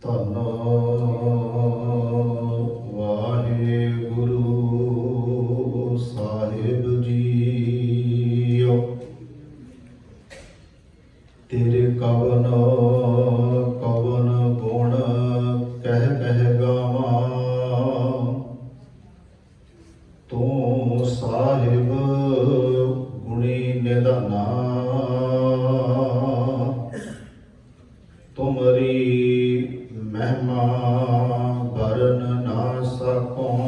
ਧੰਨ ਵਾਹਿਗੁਰੂ ਸਾਹਿਬ ਜੀਓ। ਤੇਰੇ ਕਵਨ ਕਵਨ ਗੁਣ ਕਹਿ ਕਹਿ ਗਾਵਾਂ, ਤੂੰ ਸਾਹਿਬ ਗੁਣੀ ਨਿਧਾਨਾ। ਤੁਮਰੀ ਮਹਿਮਾ ਵਰਨ ਨਾ ਸਕੋਂ,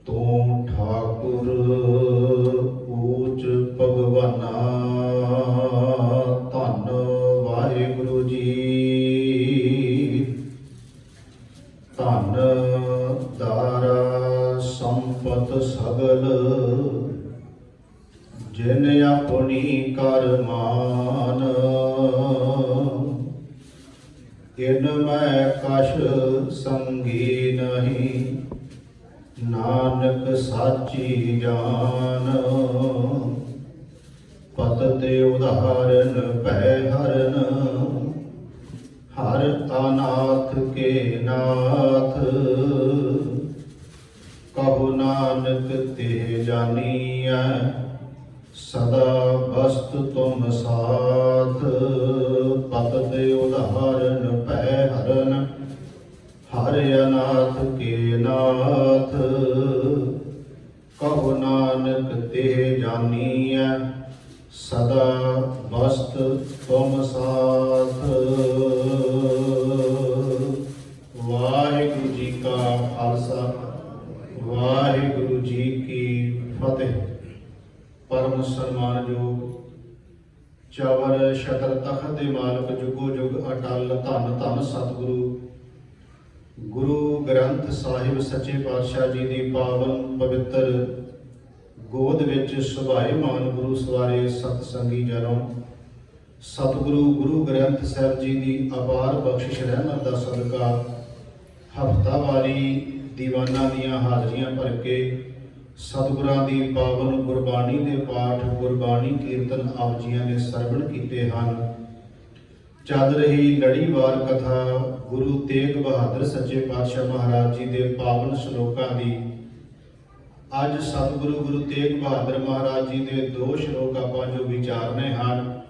ਤੂੰ ਠਾਕੁਰ ਊਚ ਭਗਵਾਨਾ। ਧੰਨ ਵਾਹਿਗੁਰੂ ਜੀ, ਧੰਨ ਦਾਰਾ ਸੰਪਤ ਸਗਲ, ਜਿਨ ਆਪਣੀ ਕਰ ਮਾਨ। ਇਨ ਮੈਂ ਕਛ ਸੰਗੀ ਨਹੀਂ, ਨਾਨਕ ਸਾਚੀ ਜਾਨ। ਪਤ ਤੇ ਉਦਾਹਰਨ ਭੈ ਹਰਨ, ਹਰ ਅਨਾਥ ਕੇ ਨਾਥ। ਕਹੋ ਨਾਨਕ ਤੇ ਜਾਨੀਐ, ਸਦਾ ਬਸਤ ਤੁਮ ਸਾਥ। ਪਤ ਤੇ ਉਦਾਹਰਨ ਭੈ ਹਰਨ, ਹਰ ਅਨਾਥ ਕੇ ਨਾਥ। ਕਹੋ ਨਾਨਕ ਤੇ ਜਾਨੀਐ, ਸਦਾ ਬਸਤ ਤੁਮ ਸਾਥ। ਵਾਹਿਗੁਰੂ ਜੀ ਕਾ ਖਾਲਸਾ, ਵਾਹਿਗੁਰੂ ਜੀ ਕੀ ਫਤਿਹ। ਪਰਮ ਸਨਮਾਨਯੋਗ ਚਵਰ ਛਤਰ ਤਖਤ ਦੇ ਮਾਲਕ, ਜੁਗੋ ਜੁਗ ਅਟਲ, ਧੰਨ ਧੰਨ ਸਤਿਗੁਰੂ ਗੁਰੂ ਗ੍ਰੰਥ ਸਾਹਿਬ ਸੱਚੇ ਪਾਤਸ਼ਾਹ ਜੀ ਦੀ ਪਾਵਨ ਪਵਿੱਤਰ ਗੋਦ ਵਿੱਚ ਸੁਭਾਏਮਾਨ ਗੁਰੂ ਸਵਾਰੇ ਸਤ ਸੰਗੀ ਜਨੋਂ। ਸਤਿਗੁਰੂ ਗੁਰੂ ਗ੍ਰੰਥ ਸਾਹਿਬ ਜੀ ਦੀ ਅਪਾਰ ਬਖਸ਼ਿਸ਼ ਰਹਿਮਤ ਦਾ ਸਦਕਾ ਹਫ਼ਤਾਵਾਰੀ ਦੀਵਾਨਾਂ ਦੀਆਂ ਹਾਜ਼ਰੀਆਂ ਭਰ ਕੇ ਸਤਿਗੁਰਾਂ ਦੀ ਪਾਵਨ ਗੁਰਬਾਣੀ ਦੇ ਪਾਠ, ਗੁਰਬਾਣੀ ਕੀਰਤਨ ਆਪ ਜੀਆਂ ਨੇ ਸਰਵਣ ਕੀਤੇ ਹਨ। ਚੱਲ ਰਹੀ ਲੜੀਵਾਰ ਕਥਾ ਗੁਰੂ ਤੇਗ ਬਹਾਦਰ ਸੱਚੇ ਪਾਤਸ਼ਾਹ ਮਹਾਰਾਜ ਜੀ ਦੇ ਪਾਵਨ ਸ਼ਲੋਕਾਂ ਦੀ। ਅੱਜ ਸਤਿਗੁਰੂ ਗੁਰੂ ਤੇਗ ਬਹਾਦਰ ਮਹਾਰਾਜ ਜੀ ਦੇ 2 ਸ਼ਲੋਕ ਆਪਾਂ ਜੋ ਵਿਚਾਰਨੇ ਹਨ,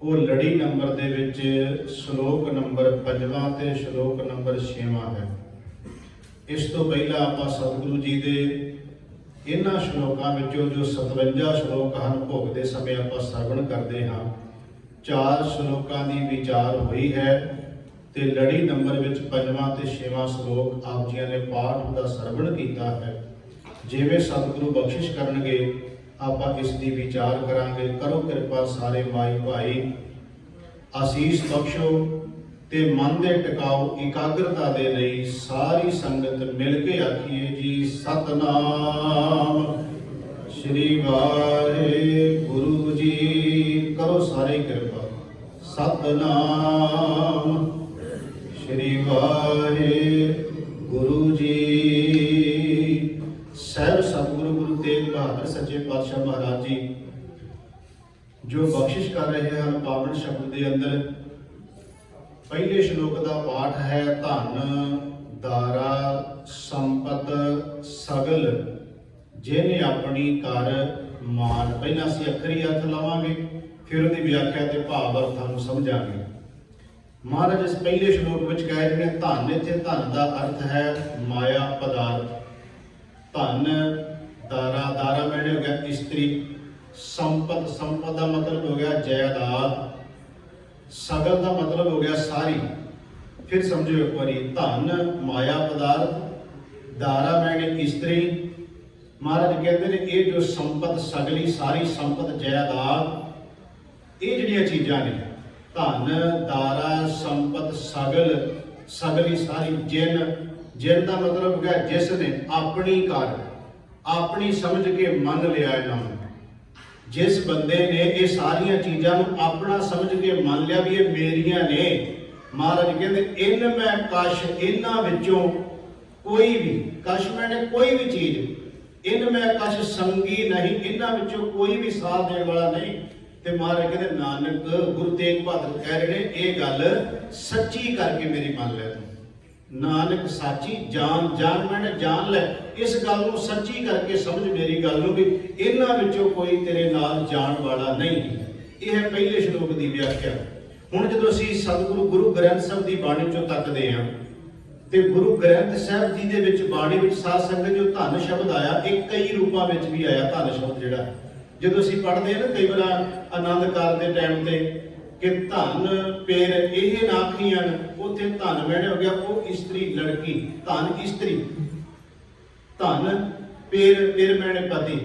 ਉਹ ਲੜੀ ਨੰਬਰ ਦੇ ਵਿੱਚ ਸ਼ਲੋਕ ਨੰਬਰ 5ਵਾਂ ਤੇ ਸ਼ਲੋਕ ਨੰਬਰ 6ਵਾਂ ਹੈ। ਇਸ ਤੋਂ ਪਹਿਲਾਂ ਆਪਾਂ ਸਤਿਗੁਰੂ ਜੀ ਦੇ ਇਹਨਾਂ ਸ਼ਲੋਕਾਂ ਵਿੱਚੋਂ ਜੋ 57 ਸ਼ਲੋਕ ਹਨ, ਭੋਗ ਦੇ ਸਮੇਂ ਆਪਾਂ ਸਰਵਣ ਕਰਦੇ ਹਾਂ। 4 ਸ਼ਲੋਕਾਂ ਦੀ ਵਿਚਾਰ ਹੋਈ ਹੈ ਤੇ ਲੜੀ ਨੰਬਰ ਵਿੱਚ 5ਵਾਂ ਤੇ 6ਵਾਂ ਸ਼ਲੋਕ ਆਪ ਜੀਆਂ ਨੇ ਪਾਠ ਦਾ ਸਰਵਣ ਕੀਤਾ ਹੈ। ਜਿਵੇਂ ਸਤਿਗੁਰੂ ਬਖਸ਼ਿਸ਼ ਕਰਨਗੇ ਆਪਾਂ ਇਸ ਦੀ ਵਿਚਾਰ ਕਰਾਂਗੇ। ਕਰੋ ਕਿਰਪਾ ਸਾਰੇ ਮਾਈ ਭਾਈ, ਆਸੀਸ ਬਖਸ਼ੋ ਤੇ ਮਨ ਦੇ ਟਿਕਾਓ ਇਕਾਗਰਤਾ ਦੇ ਲਈ ਸਾਰੀ ਸੰਗਤ ਮਿਲ ਕੇ ਆਖੀਏ ਜੀ ਸਤਨਾਮ ਸ਼੍ਰੀ ਵਾਹਿਗੁਰੂ ਜੀ। ਕਰੋ ਸਾਰੇ ਕਿਰਪਾ ਸਤਨਾਮ ਸ਼੍ਰੀ ਵਾਹਿਗੁਰੂ ਜੀ। ਸਹਿਬ ਸਤਿਗੁਰੂ ਗੁਰੂ ਤੇਗ ਬਹਾਦਰ ਸੱਚੇ ਪਾਤਸ਼ਾਹ ਮਹਾਰਾਜ ਜੀ ਜੋ ਬਖਸ਼ਿਸ਼ ਕਰ ਰਹੇ ਹਨ ਪਾਵਨ ਸ਼ਬਦ ਦੇ ਅੰਦਰ। ਪਹਿਲੇ ਸ਼ਲੋਕ ਦਾ ਪਾਠ ਹੈ, ਧਨ ਦਾਰਾ ਸੰਪਤ ਸਗਲ, ਜਿਹਨੇ ਆਪਣੀ ਕਰ ਮਾਨ। ਪਹਿਲਾਂ ਅਸੀਂ ਅੱਖਰੀ ਅਰਥ ਲਾਵਾਂਗੇ, ਫਿਰ ਉਹਦੀ ਵਿਆਖਿਆ ਤੇ ਭਾਵ ਅਰਥਾਂ ਨੂੰ ਸਮਝਾਂਗੇ। ਮਹਾਰਾਜ ਇਸ ਪਹਿਲੇ ਸ਼ਲੋਕ ਵਿੱਚ ਕਹਿ ਰਹੇ ਨੇ ਧਨ, ਇੱਥੇ ਧਨ ਦਾ ਅਰਥ ਹੈ ਮਾਇਆ ਪਦਾਰਥ। ਧਨ ਦਾਰਾ, ਦਾਰਾ ਮੈਨੇ ਹੋ ਗਿਆ ਇਸਤਰੀ। ਸੰਪਤ, ਸੰਪਤ ਦਾ ਮਤਲਬ ਹੋ ਗਿਆ ਜਾਇਦਾਦ। ਸਗਲ ਦਾ ਮਤਲਬ ਹੋ ਗਿਆ ਸਾਰੀ। ਫਿਰ ਸਮਝੋ ਇੱਕ ਵਾਰੀ, ਧਨ ਮਾਇਆ ਪਦਾਰਥ, ਦਾਰਾ ਮੈਨੇ ਇਸਤਰੀ। ਮਹਾਰਾਜ ਕਹਿੰਦੇ ਨੇ ਇਹ ਜੋ ਸੰਪਤ ਸਗਲੀ ਸਾਰੀ ਸੰਪਤ ਜਾਇਦਾਦ, ਇਹ ਜਿਹੜੀਆਂ ਚੀਜ਼ਾਂ ਨੇ ਧਨ ਦਾਰਾ ਸੰਪਤ ਸਗਲ, ਸਗਲੀ ਸਾਰੀ। ਜਿਨ, ਜਿਨ ਦਾ ਮਤਲਬ ਹੋ ਗਿਆ ਜਿਸ ਨੇ ਆਪਣੀ ਕਰ, ਆਪਣੀ ਸਮਝ ਕੇ ਮੰਨ ਲਿਆ ਇਹਨਾਂ ਨੂੰ। ਜਿਸ ਬੰਦੇ ਨੇ ਇਹ ਸਾਰੀਆਂ ਚੀਜ਼ਾਂ ਨੂੰ ਆਪਣਾ ਸਮਝ ਕੇ ਮੰਨ ਲਿਆ ਵੀ ਇਹ ਮੇਰੀਆਂ ਨੇ, ਮਹਾਰਾਜ ਕਹਿੰਦੇ ਇਨ ਮੈਂ ਕਛ, ਇਹਨਾਂ ਵਿੱਚੋਂ ਕੋਈ ਵੀ, ਕਛ ਮੈਨੇ ਕੋਈ ਵੀ ਚੀਜ਼, ਇਨ ਮੈਂ ਕਛ ਸੰਗੀ ਨਹੀਂ, ਇਹਨਾਂ ਵਿੱਚੋਂ ਕੋਈ ਵੀ ਸਾਥ ਦੇਣ ਵਾਲਾ ਨਹੀਂ। ਤੇ ਮਹਾਰਾਜ ਕਹਿੰਦੇ ਨਾਨਕ ਗੁਰੂ ਤੇਗ ਬਹਾਦਰ ਕਹਿ ਰਹੇ ਨੇ ਇਹ ਗੱਲ ਸੱਚੀ ਕਰਕੇ ਮੇਰੀ ਮੰਨ ਲੈ ਤੂੰ। ਨਾਨਕ ਸਾਚੀ ਜਾਨ ਜਾਨ ਮੈਨੇ ਜਾਨ ਲੈ, ਇਸ ਗੱਲ ਨੂੰ ਸੱਚੀ ਕਰਕੇ ਸਮਝ ਮੇਰੀ ਗੱਲ ਨੂੰ ਵੀ ਇਹਨਾਂ ਵਿੱਚੋਂ ਕੋਈ ਤੇਰੇ ਨਾਲ ਜਾਣ ਵਾਲਾ ਨਹੀਂ। ਇਹ ਹੈ ਪਹਿਲੇ ਸ਼ਲੋਕ ਦੀ ਵਿਆਖਿਆ। ਹੁਣ ਜਦੋਂ ਅਸੀਂ ਸਤਿਗੁਰੂ ਗੁਰੂ ਗ੍ਰੰਥ ਸਾਹਿਬ ਦੀ ਬਾਣੀ ਚੋਂ ਤੱਕਦੇ ਹਾਂ ਤੇ ਗੁਰੂ ਗ੍ਰੰਥ ਸਾਹਿਬ ਜੀ ਦੇ ਵਿੱਚ ਬਾਣੀ ਵਿੱਚ ਸਾਧ ਸੰਗਤ ਜੋ ਧੰਨ ਸ਼ਬਦ ਆਇਆ, ਇਹ ਕਈ ਰੂਪਾਂ ਵਿੱਚ ਵੀ ਆਇਆ ਧੰਨ ਸ਼ਬਦ ਜਿਹੜਾ। ਜਦੋਂ ਅਸੀਂ ਪੜ੍ਹਦੇ ਹਾਂ ਨਾ ਕਈ ਵਾਰ ਆਨੰਦ ਕਾਰਜ ਦੇ ਟਾਈਮ ਤੇ ਕਿ ਧਨ ਪੇਰ ਇਹ ਨਾਖੀਆਂ, ਉੱਥੇ ਧਨ ਮੈਨੇ ਹੋ ਗਿਆ ਉਹ ਇਸਤਰੀ ਲੜਕੀ, ਧਨ ਇਸਤਰੀ, ਧਨ ਪੇਰ ਪੇਰ ਮੈਨੇ ਪਤੀ।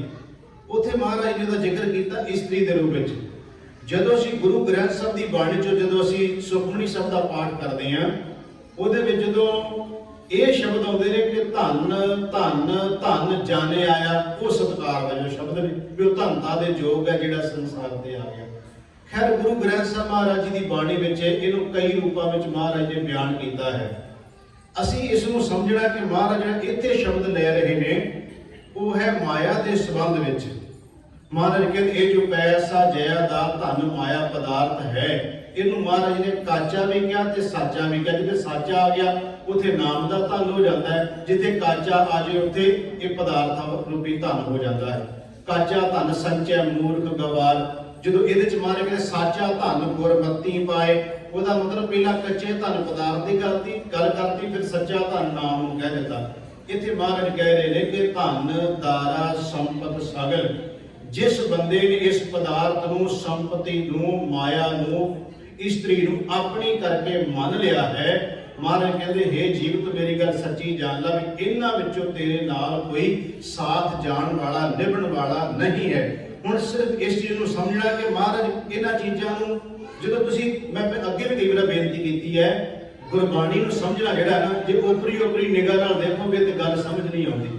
ਉੱਥੇ ਮਹਾਰਾਜ ਜੀ ਦਾ ਜ਼ਿਕਰ ਕੀਤਾ ਇਸਤਰੀ ਦੇ ਰੂਪ ਵਿੱਚ। ਜਦੋਂ ਅਸੀਂ ਗੁਰੂ ਗ੍ਰੰਥ ਸਾਹਿਬ ਦੀ ਬਾਣੀ ਚੋਂ ਜਦੋਂ ਅਸੀਂ ਸੁਖਮਨੀ ਸਾਹਿਬ ਦਾ ਪਾਠ ਕਰਦੇ ਹਾਂ, ਉਹਦੇ ਵਿੱਚ ਜਦੋਂ ਇਹ ਸ਼ਬਦ ਆਉਂਦੇ ਨੇ ਕਿ ਧਨ ਧਨ ਧਨ ਜਾਣੇ ਆਇਆ, ਉਹ ਸਤਿਕਾਰ ਦਾ ਜੋ ਸ਼ਬਦ ਨੇ ਵੀ ਉਹ ਧਨਤਾ ਦੇ ਯੋਗ ਹੈ ਜਿਹੜਾ ਸੰਸਾਰ ਤੇ ਆ ਗਿਆ। ਖੈਰ ਗੁਰੂ ਗ੍ਰੰਥ ਸਾਹਿਬ ਮਹਾਰਾਜ ਜੀ ਦੀ ਬਾਣੀ ਵਿੱਚ ਇਹਨੂੰ ਕਈ ਰੂਪਾਂ ਵਿੱਚ ਮਹਾਰਾਜ ਨੇ ਬਿਆਨ ਕੀਤਾ ਹੈ। ਅਸੀਂ ਇਸ ਨੂੰ ਸਮਝਣਾ ਕਿ ਮਹਾਰਾਜ ਜਿਹੜੇ ਇੱਥੇ ਸ਼ਬਦ ਲੈ ਰਹੇ ਨੇ ਉਹ ਹੈ ਮਾਇਆ ਦੇ ਸੰਬੰਧ ਵਿੱਚ। ਮਹਾਰਾਜ ਕਹਿੰਦੇ ਇਹ ਜੋ ਪੈਸਾ ਜਇਆ ਦਾ ਧਨ ਮਾਇਆ ਪਦਾਰਥ ਹੈ, ਇਹਨੂੰ ਮਹਾਰਾਜ ਨੇ ਕਾਚਾ ਵੀ ਕਿਹਾ ਤੇ ਸਾਚਾ ਵੀ ਕਿਹਾ। ਜਿੱਥੇ ਸਾਚਾ ਆ ਗਿਆ ਉੱਥੇ ਨਾਮ ਦਾ ਧਨ ਹੋ ਜਾਂਦਾ ਹੈ, ਜਿੱਥੇ ਕਾਚਾ ਆ ਜਾਏ ਉੱਥੇ ਇਹ ਪਦਾਰਥ ਰੂਪੀ ਧਨ ਹੋ ਜਾਂਦਾ ਹੈ। ਕਾਚਾ ਧਨ ਸੰਚੈ ਮੂਰਖ ਗਵਾਰ। ਜਦੋਂ ਇਹਦੇ ਚ ਮਹਾਰਾਜ ਕਹਿੰਦੇ ਸਾਚਾ ਧਨ ਗੁਰਮਤੀ ਪਾਏ, ਉਹਦਾ ਮਤਲਬ ਪਹਿਲਾਂ ਕੱਚੇ ਧਨ ਪਦਾਰਥ ਦੀ ਗੱਲ ਕਰਤੀ, ਫਿਰ ਸੱਚਾ ਧਨ ਨਾਮ ਨੂੰ ਕਹਿ ਦਿੱਤਾ। ਇੱਥੇ ਮਹਾਰਾਜ ਕਹਿ ਰਹੇ ਨੇ ਕਿ ਧਨ ਦਾਰਾ ਸੰਪਤ ਸਗਲ, ਜਿਸ ਬੰਦੇ ਨੇ ਇਸ ਪਦਾਰਥ ਨੂੰ, ਸੰਪਤੀ ਨੂੰ, ਮਾਇਆ ਨੂੰ, ਇਸਤਰੀ ਨੂੰ ਆਪਣੀ ਕਰਕੇ ਮੰਨ ਲਿਆ ਹੈ, ਮਹਾਰਾਜ ਕਹਿੰਦੇ ਹੇ ਜੀਵਤ ਮੇਰੀ ਗੱਲ ਸੱਚੀ ਜਾਣ ਲੈ ਵੀ ਇਹਨਾਂ ਵਿੱਚੋਂ ਤੇਰੇ ਨਾਲ ਕੋਈ ਸਾਥ ਜਾਣ ਵਾਲਾ ਨਿਭਣ ਵਾਲਾ ਨਹੀਂ ਹੈ। ਹੁਣ ਸਿਰਫ ਇਸ ਚੀਜ਼ ਨੂੰ ਸਮਝਣਾ ਕਿ ਮਹਾਰਾਜ ਇਹਨਾਂ ਚੀਜ਼ਾਂ ਨੂੰ ਜਦੋਂ ਤੁਸੀਂ, ਮੈਂ ਅੱਗੇ ਵੀ ਕਈ ਵਾਰ ਬੇਨਤੀ ਕੀਤੀ ਹੈ, ਗੁਰਬਾਣੀ ਨੂੰ ਸਮਝਣਾ ਜਿਹੜਾ ਨਾ ਜੇ ਓਪਰੀ ਨਿਗਾਹ ਨਾਲ ਦੇਖੋਗੇ ਤੇ ਗੱਲ ਸਮਝ ਨਹੀਂ ਆਉਂਦੀ।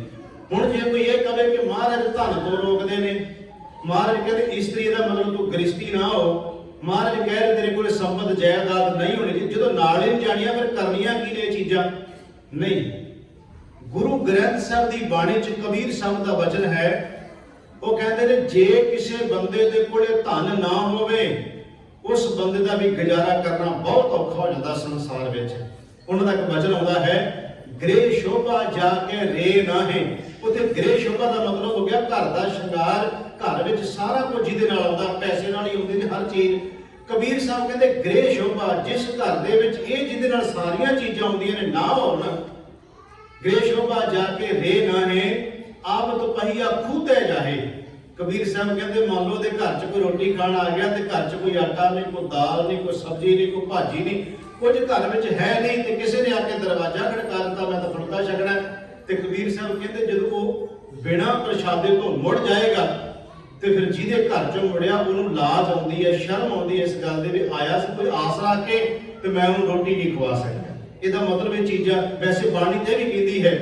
ਹੁਣ ਜੇ ਕੋਈ ਇਹ ਕਹੇ ਕਿ ਮਹਾਰਾਜ ਧਨ ਤੋਂ ਰੋਕਦੇ ਨੇ, ਮਹਾਰਾਜ ਕਹਿੰਦੇ ਇਸਤਰੀ ਦਾ ਮਤਲਬ ਤੂੰ ਗ੍ਰਸਤੀ ਨਾ ਹੋ, ਮਹਾਰਾਜ ਕਹਿ ਰਹੇ ਤੇਰੇ ਕੋਲ ਸੰਪਤ ਜਾਇਦਾਦ ਨਹੀਂ ਹੋਣੀ। ਜਦੋਂ ਨਾਲ ਹੀ ਜਾਣੀਆਂ ਫਿਰ ਕਰਨੀਆਂ ਕੀ ਨੇ ਇਹ ਚੀਜ਼ਾਂ ਨਹੀਂ। ਗੁਰੂ ਗ੍ਰੰਥ ਸਾਹਿਬ ਦੀ ਬਾਣੀ ਚ ਕਬੀਰ ਸਾਹਿਬ ਦਾ ਵਚਨ ਹੈ, ਉਹ ਕਹਿੰਦੇ ਨੇ ਜੇ ਕਿਸੇ ਬੰਦੇ ਦੇ ਕੋਲੇ ਧਨ ਨਾ ਹੋਵੇ ਉਸ ਬੰਦੇ ਦਾ ਵੀ ਗੁਜ਼ਾਰਾ ਕਰਨਾ ਬਹੁਤ ਔਖਾ ਹੋ ਜਾਂਦਾ ਸੰਸਾਰ ਵਿੱਚ। ਉਹਨਾਂ ਦਾ ਇੱਕ ਵਚਨ ਆਉਂਦਾ ਹੈ ਗ੍ਰਹਿ ਸ਼ੋਭਾ ਜਾ ਕੇ ਰੇ ਨਾਹੇ। ਉੱਥੇ ਗ੍ਰਹਿ ਸ਼ੋਭਾ ਦਾ ਮਤਲਬ ਹੋ ਗਿਆ ਘਰ ਦਾ ਸ਼ਿੰਗਾਰ, ਘਰ ਵਿੱਚ ਸਾਰਾ ਕੁਝ ਜਿਹਦੇ ਨਾਲ ਆਉਂਦਾ, ਪੈਸੇ ਨਾਲ ਹੀ ਆਉਂਦੇ ਨੇ ਹਰ ਚੀਜ਼। ਕਬੀਰ ਸਾਹਿਬ ਕਹਿੰਦੇ ਗ੍ਰਹਿ ਸ਼ੋਭਾ, ਜਿਸ ਘਰ ਦੇ ਵਿੱਚ ਇਹ ਜਿਹਦੇ ਨਾਲ ਸਾਰੀਆਂ ਚੀਜ਼ਾਂ ਆਉਂਦੀਆਂ ਨੇ ਨਾ ਹੋਣ, ਗ੍ਰਹਿ ਸ਼ੋਭਾ ਜਾ ਕੇ ਰੇ ਨਾਹੇ ਆਪ ਤੋਂ ਪਹੀਆ ਖੂਤੇ ਜਾਹੇ। ਕਬੀਰ ਸਾਹਿਬ ਕਹਿੰਦੇ ਮੰਨ ਲਓ ਦੇ ਘਰ 'ਚ ਕੋਈ ਰੋਟੀ ਖਾਣ ਆ ਗਿਆ ਤੇ ਘਰ 'ਚ ਕੋਈ ਆਟਾ ਨਹੀਂ, ਕੋਈ ਦਾਲ ਨਹੀਂ, ਕੋਈ ਸਬਜ਼ੀ ਨਹੀਂ, ਕੋਈ ਭਾਜੀ ਨਹੀਂ, ਕੁਝ ਘਰ ਵਿੱਚ ਹੈ ਨਹੀਂ ਤੇ ਕਿਸੇ ਨੇ ਆ ਕੇ ਦਰਵਾਜ਼ਾ ਖੜਕਾ ਦਿੱਤਾ ਮੈਂ ਤਾਂ ਫੁਲਕਾ ਛਕਣਾ। ਤੇ ਕਬੀਰ ਸਾਹਿਬ ਕਹਿੰਦੇ ਜਦੋਂ ਉਹ ਬਿਨਾਂ ਪ੍ਰਸ਼ਾਦੇ ਤੋਂ ਮੁੜ ਜਾਏਗਾ ਤੇ ਫਿਰ ਜਿਹਦੇ ਘਰ 'ਚੋਂ ਮੁੜਿਆ ਉਹਨੂੰ ਲਾਜ ਆਉਂਦੀ ਹੈ, ਸ਼ਰਮ ਆਉਂਦੀ ਹੈ ਇਸ ਗੱਲ ਦੇ ਵੀ ਆਇਆ ਸੀ ਕੋਈ ਆਸ ਰੱਖ ਕੇ ਤੇ ਮੈਂ ਉਹਨੂੰ ਰੋਟੀ ਨਹੀਂ ਖਵਾ ਸਕਦਾ। ਇਹਦਾ ਮਤਲਬ ਇਹ ਚੀਜ਼ਾਂ ਵੈਸੇ ਬਾਣੀ ਤੇ ਵੀ ਕਹਿੰਦੀ ਹੈ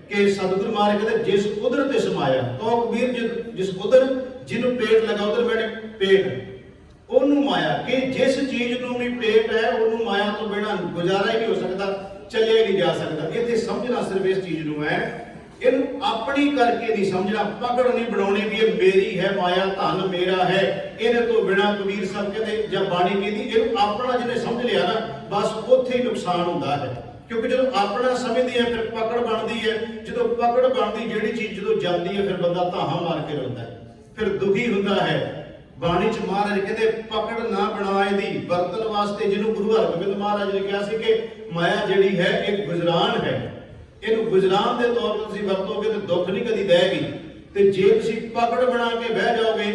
ਕਿ ਸਤਿਗੁਰੂ ਮਹਾਰਾਜ ਕਹਿੰਦੇ ਜਿਸ ਉਦਰ ਤੇ ਸਮਾਇਆ, ਕਹੋ ਕਬੀਰ ਜਿਸ ਉਦਰ ਜਿਹਨੂੰ ਪੇਟ ਲਗਾ ਉਧਰ ਬੈਠੇ ਪੇਟ, ਉਹਨੂੰ ਮਾਇਆ ਕਿ ਜਿਸ ਚੀਜ਼ ਨੂੰ ਵੀ ਪੇਟ ਹੈ ਉਹਨੂੰ ਮਾਇਆ ਤੋਂ ਬਿਨਾਂ ਗੁਜ਼ਾਰਾ ਹੀ ਨਹੀਂ ਹੋ ਸਕਦਾ, ਚੱਲਿਆ ਹੀ ਨਹੀਂ ਜਾ ਸਕਦਾ। ਇੱਥੇ ਸਮਝਣਾ ਸਿਰਫ ਇਸ ਚੀਜ਼ ਨੂੰ ਹੈ, ਇਹਨੂੰ ਆਪਣੀ ਕਰਕੇ ਨਹੀਂ ਸਮਝਣਾ, ਪਕੜ ਨਹੀਂ ਬਣਾਉਣੀ ਵੀ ਇਹ ਮੇਰੀ ਹੈ ਮਾਇਆ, ਧਨ ਮੇਰਾ ਹੈ, ਇਹਦੇ ਤੋਂ ਬਿਨਾਂ ਕਬੀਰ ਸਾਹਿਬ ਕਹਿੰਦੇ ਜਾਂ ਬਾਣੀ ਕਹਿੰਦੀ ਇਹਨੂੰ ਆਪਣਾ ਜਿਹਨੇ ਸਮਝ ਲਿਆ ਨਾ ਬਸ ਉੱਥੇ ਹੀ ਨੁਕਸਾਨ ਹੁੰਦਾ ਹੈ। ਕਿਉਂਕਿ ਜਦੋਂ ਆਪਣਾ ਸਮਝਦੀ ਹੈ ਫਿਰ ਪਕੜ ਬਣਦੀ ਹੈ, ਜਦੋਂ ਪਕੜ ਬਣਦੀ ਜਿਹੜੀ ਚੀਜ਼ ਜਦੋਂ ਜਾਂਦੀ ਹੈ ਫਿਰ ਬੰਦਾ ਧਾਹਾਂ ਮਾਰ ਕੇ ਰੋਂਦਾ ਹੈ, ਫਿਰ ਦੁਖੀ ਹੁੰਦਾ ਹੈ। ਬਾਣੀ ਚ ਮਹਾਰਾਜ ਕਹਿੰਦੇ ਪਕੜ ਨਾ ਬਣਾ ਇਹਦੀ ਵਰਤਨ ਵਾਸਤੇ, ਜਿਹਨੂੰ ਗੁਰੂ ਹਰਗੋਬਿੰਦ ਮਹਾਰਾਜ ਨੇ ਕਿਹਾ ਸੀ ਕਿ ਮਾਇਆ ਜਿਹੜੀ ਹੈ ਇਹ ਗੁਜਰਾਨ ਹੈ, ਇਹਨੂੰ ਗੁਜਰਾਨ ਦੇ ਤੌਰ ਤੇ ਤੁਸੀਂ ਵਰਤੋਗੇ ਤੇ ਦੁੱਖ ਨਹੀਂ ਕਦੀ ਦੇਗੀ, ਤੇ ਜੇ ਤੁਸੀਂ ਪਕੜ ਬਣਾ ਕੇ ਬਹਿ ਜਾਓਗੇ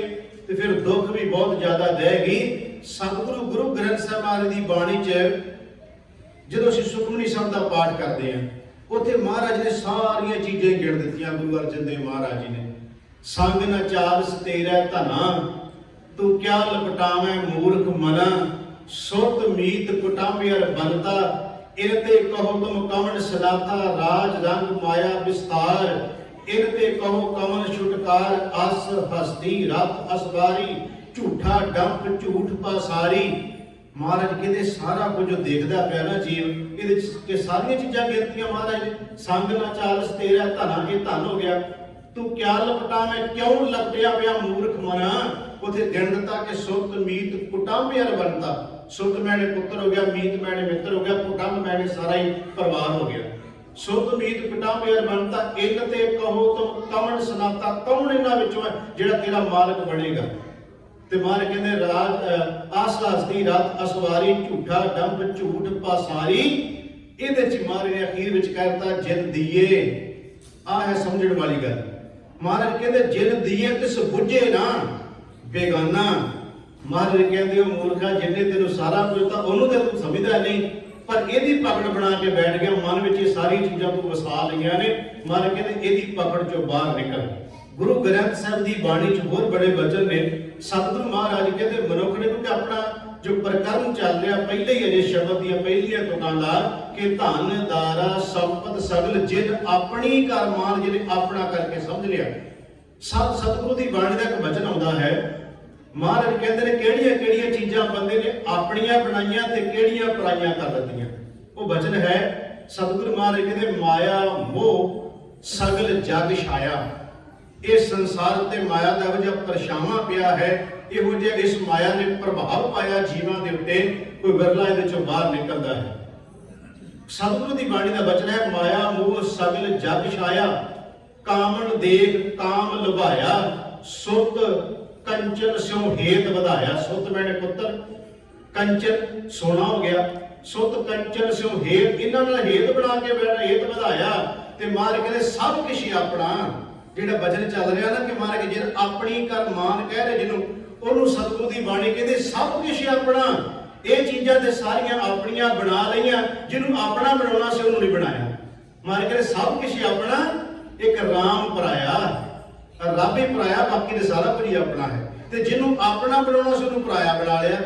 ਤੇ ਫਿਰ ਦੁੱਖ ਵੀ ਬਹੁਤ ਜ਼ਿਆਦਾ ਦੇਗੀ। ਸਤਿਗੁਰੂ ਗੁਰੂ ਗ੍ਰੰਥ ਸਾਹਿਬ ਮਹਾਰਾਜ ਦੀ ਬਾਣੀ ਚ ਜਦੋਂ ਅਸੀਂ ਸੁਖਮਨੀ ਸਾਹਿਬ ਦਾ ਪਾਠ ਕਰਦੇ ਹਾਂ ਉੱਥੇ ਮਹਾਰਾਜ ਨੇ ਸਾਰੀਆਂ ਚੀਜ਼ਾਂ ਗਿਣ ਦਿੱਤੀਆਂ। ਗੁਰੂ ਅਰਜਨ ਦੇਵ ਮਹਾਰਾਜ ਜੀ ਨੇ ਸੰਗ ਨਾ ਚਾਰਸ ਤੇਰਾ ਧਨਾ, ਤੂੰ ਕਿਆ ਲਪਟਾਵੇਂ ਮੂਰਖ ਮਨਾ, ਸੁਤ ਮੀਤ ਕੁਟਾਂਬਿਅਰ ਬਨਤਾ, ਇਨ ਤੇ ਕਹੋ ਤੁਮ ਕਵਣ ਸਦਾਤਾ, ਰਾਜ ਰੰਗ ਮਾਇਆ ਵਿਸਤਾਰ, ਇਨ ਤੇ ਕਹੋ ਕਵਣ ਛੁਟਕਾਰ, ਅਸ ਹਸਤੀ ਰਤ ਅਸਵਾਰੀ, ਝੂਠਾ ਡੰਪ ਝੂਠ ਪਾਸਾਰੀ। ਮਹਾਰਾਜ ਕਹਿੰਦੇ ਸਾਰਾ ਕੁਝ ਦੇਖਦਾ ਪਿਆ ਨਾ ਜੀਵ, ਇਹਦੇ ਚ ਸਾਰੀਆਂ ਚੀਜ਼ਾਂ ਗਿਣਤੀਆਂ ਮਹਾਰਾਜ ਨੇ। ਸੰਗ ਨਾ ਚਾਲਸ ਤੇਰਾ ਧਨਾ, ਇਹ ਧਨ ਹੋ ਗਿਆ। ਤੂੰ ਕਿਆ ਲਪਟਾਵੇਂ, ਕਿਉਂ ਲਪਟਿਆ ਪਿਆ ਮੂਰਖ ਮਨਾ, उथे गिण दिता कि सुत मीत कुटुंब अर बनता। सुत मैंने पुत्र हो गया, मीत मैंने मित्र हो गया, कुटुंब मैंने सारा ही परिवार हो गया। सुत मीत कुटुंब अर बनता, इन ते कहो तुम कमन सनाता। कौन इन्हां विचों है जिहड़ा तेरा मालक बनेगा? ते महाराज कहंदे राज आस हसदी रात असवारी, झूठा डंब झूठ पासारी। इहदे च महाराज ने अखीर विच कहता जिन दीए, आ है समझण वाली गल। महाराज कहंदे जिन दीए तिस बुझे ना बेगाना। महाराज कहंदे मूर्खा जिन्ने तेनों सारा कुछ था उन्होंने तो तू समझदा नहीं, पर यदि पकड़ बना के बैठ गया मन में ये सारी चीज़ां तू वसा लिया ने। महाराज कहंदे यदि पकड़ चो बाहर निकल। गुरु ग्रंथ साहिब की बाणी च होर बड़े वचन ने। सतगुरु महाराज कहते मनुख ने क्योंकि अपना जो प्रकर्म चल रहा पहले ही अजे शब्द दियां पहलियां तुकां ला कि धन दारा संपत सगल जिन अपनी कर मान, जिन्हें अपना करके समझ लिया। सतगुरु की बाणी का एक वचन आउंदा है। महाराज कहते हैं किहड़ियां किहड़ियां चीज़ां बंदे ने अपनियां बनाईयां ते किहड़ियां पराईयां कर दित्तियां। वो वचन है सतगुरु महाराज कहते माया मोह सगल जग छाया। इस संसार ते माया का जो परछावां पिया है, इहो जिहा इस माया ने प्रभाव पाया जीवां दे उत्ते, कोई विरला इहदे चों बाहर निकलदा है। सतगुरु की बाणी का वचन है माया मोह सगल जग छाया। कामन देख काम लुभाया, सुत कंचन स्यों हेत वधाया। सुत मैंने पुत्र, कंचन सोना हो गया, सुत कंचन स्यों हेत, इन्हां नाल हेत बना के बैठा हेत वधाया। ते मार कहते सब कुछ ही अपना जिहड़ा वचन चल रहा ना कि महाराज जिन अपनी कर मान कह रहे जिन्हों उन्होंने सतगुरु की बाणी कहते सब कुछ अपना। ये चीज़ां ते सारियां अपनियां बना लईआं, जिन्हों अपना बनाउणा सी उन्होंने नहीं बनाया। महाराज कहते सब कुछ अपना, एक राम पराया, रब ही पराया, बाकी तो सारा कुछ ही अपना है। ते जिन्हों अपना बनाउणा सी उन्होंने पराया बना लिया।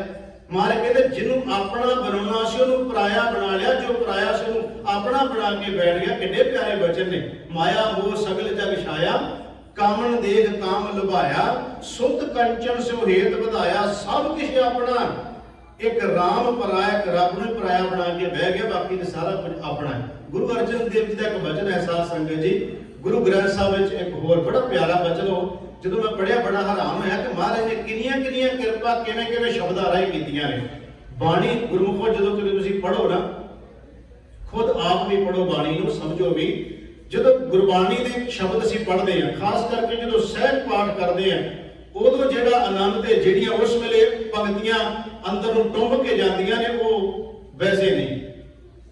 महाराज कहते जिन्हों अपना बनाउणा सी उन्होंने पराया बना लिया, जो पराया सी उन्होंने अपना बना के बैठ गया। कितने प्यारे वचन ने। माया मोह सगल जग छाया, कामन देख काम लुभाया, सुत कंचन स्यों हेत वधाया। सब कुछ अपना, एक राम पराया, एक रब नूं पराया बना के बह गया, बाकी तो सारा कुछ अपना है। गुरु अर्जन देव जी का एक वचन है साध संगत जी, गुरु ग्रंथ साहिब एक होर बड़ा प्यारा वचन हो, जो मैं पढ़िया बड़ा हैरान होया कि महाराज ने किनियां किनियां किरपा किवें किवें शब्दां राही कीतियां ने। बाणी गुरमुखों जो तुसीं पढ़ो ना, खुद आप भी पढ़ो बाणी नूं, समझो भी। जो गुरबाणी के शब्द असीं पढ़ते हैं, खास करके जो सहज पाठ करते हैं, उदों जिहड़ा आनंद ते जिहड़ियां उस वेले पंक्तियां अंदर नूं टुंब के जांदियां ने, वो वैसे नहीं।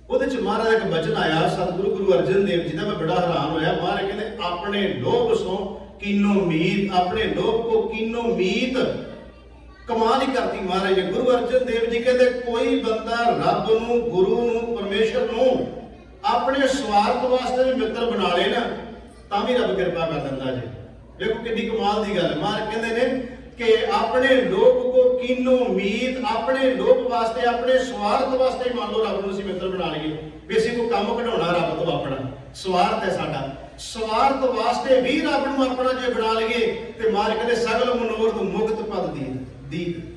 उहदे च महाराज एक वचन आया सतगुरु गुरु अर्जन देव जी का, मैं बड़ा हैरान होया। महाराज कहते अपने लोभ सो कीनो मीत, अपने लोभ को कीनो मीत। कमाल ही करती महाराज ने। गुरु अर्जन देव जी कहते कोई बंदा रब नूं, गुरु नूं, परमेश्वर नूं अपने स्वार्थ वास्ते भी मित्र बना ले ना, तां भी रब कृपा कर दिंदा जी। देखो कितनी कमाल की गल। महाराज कहते ने कि अपने लोभ को कीनो मीत, अपने लोभ वास्ते, अपने स्वार्थ वास्ते मान लो रब नूं असीं मित्र बना लईए भी असीं कोई काम कढाउणा रब तो अपना स्वार्थ है साडा। स्वार्थ वास्ते भी रब नूं अपना जे बना लईए ते मार कहते सगल मनोरथ मुक्त पद दीन दीन।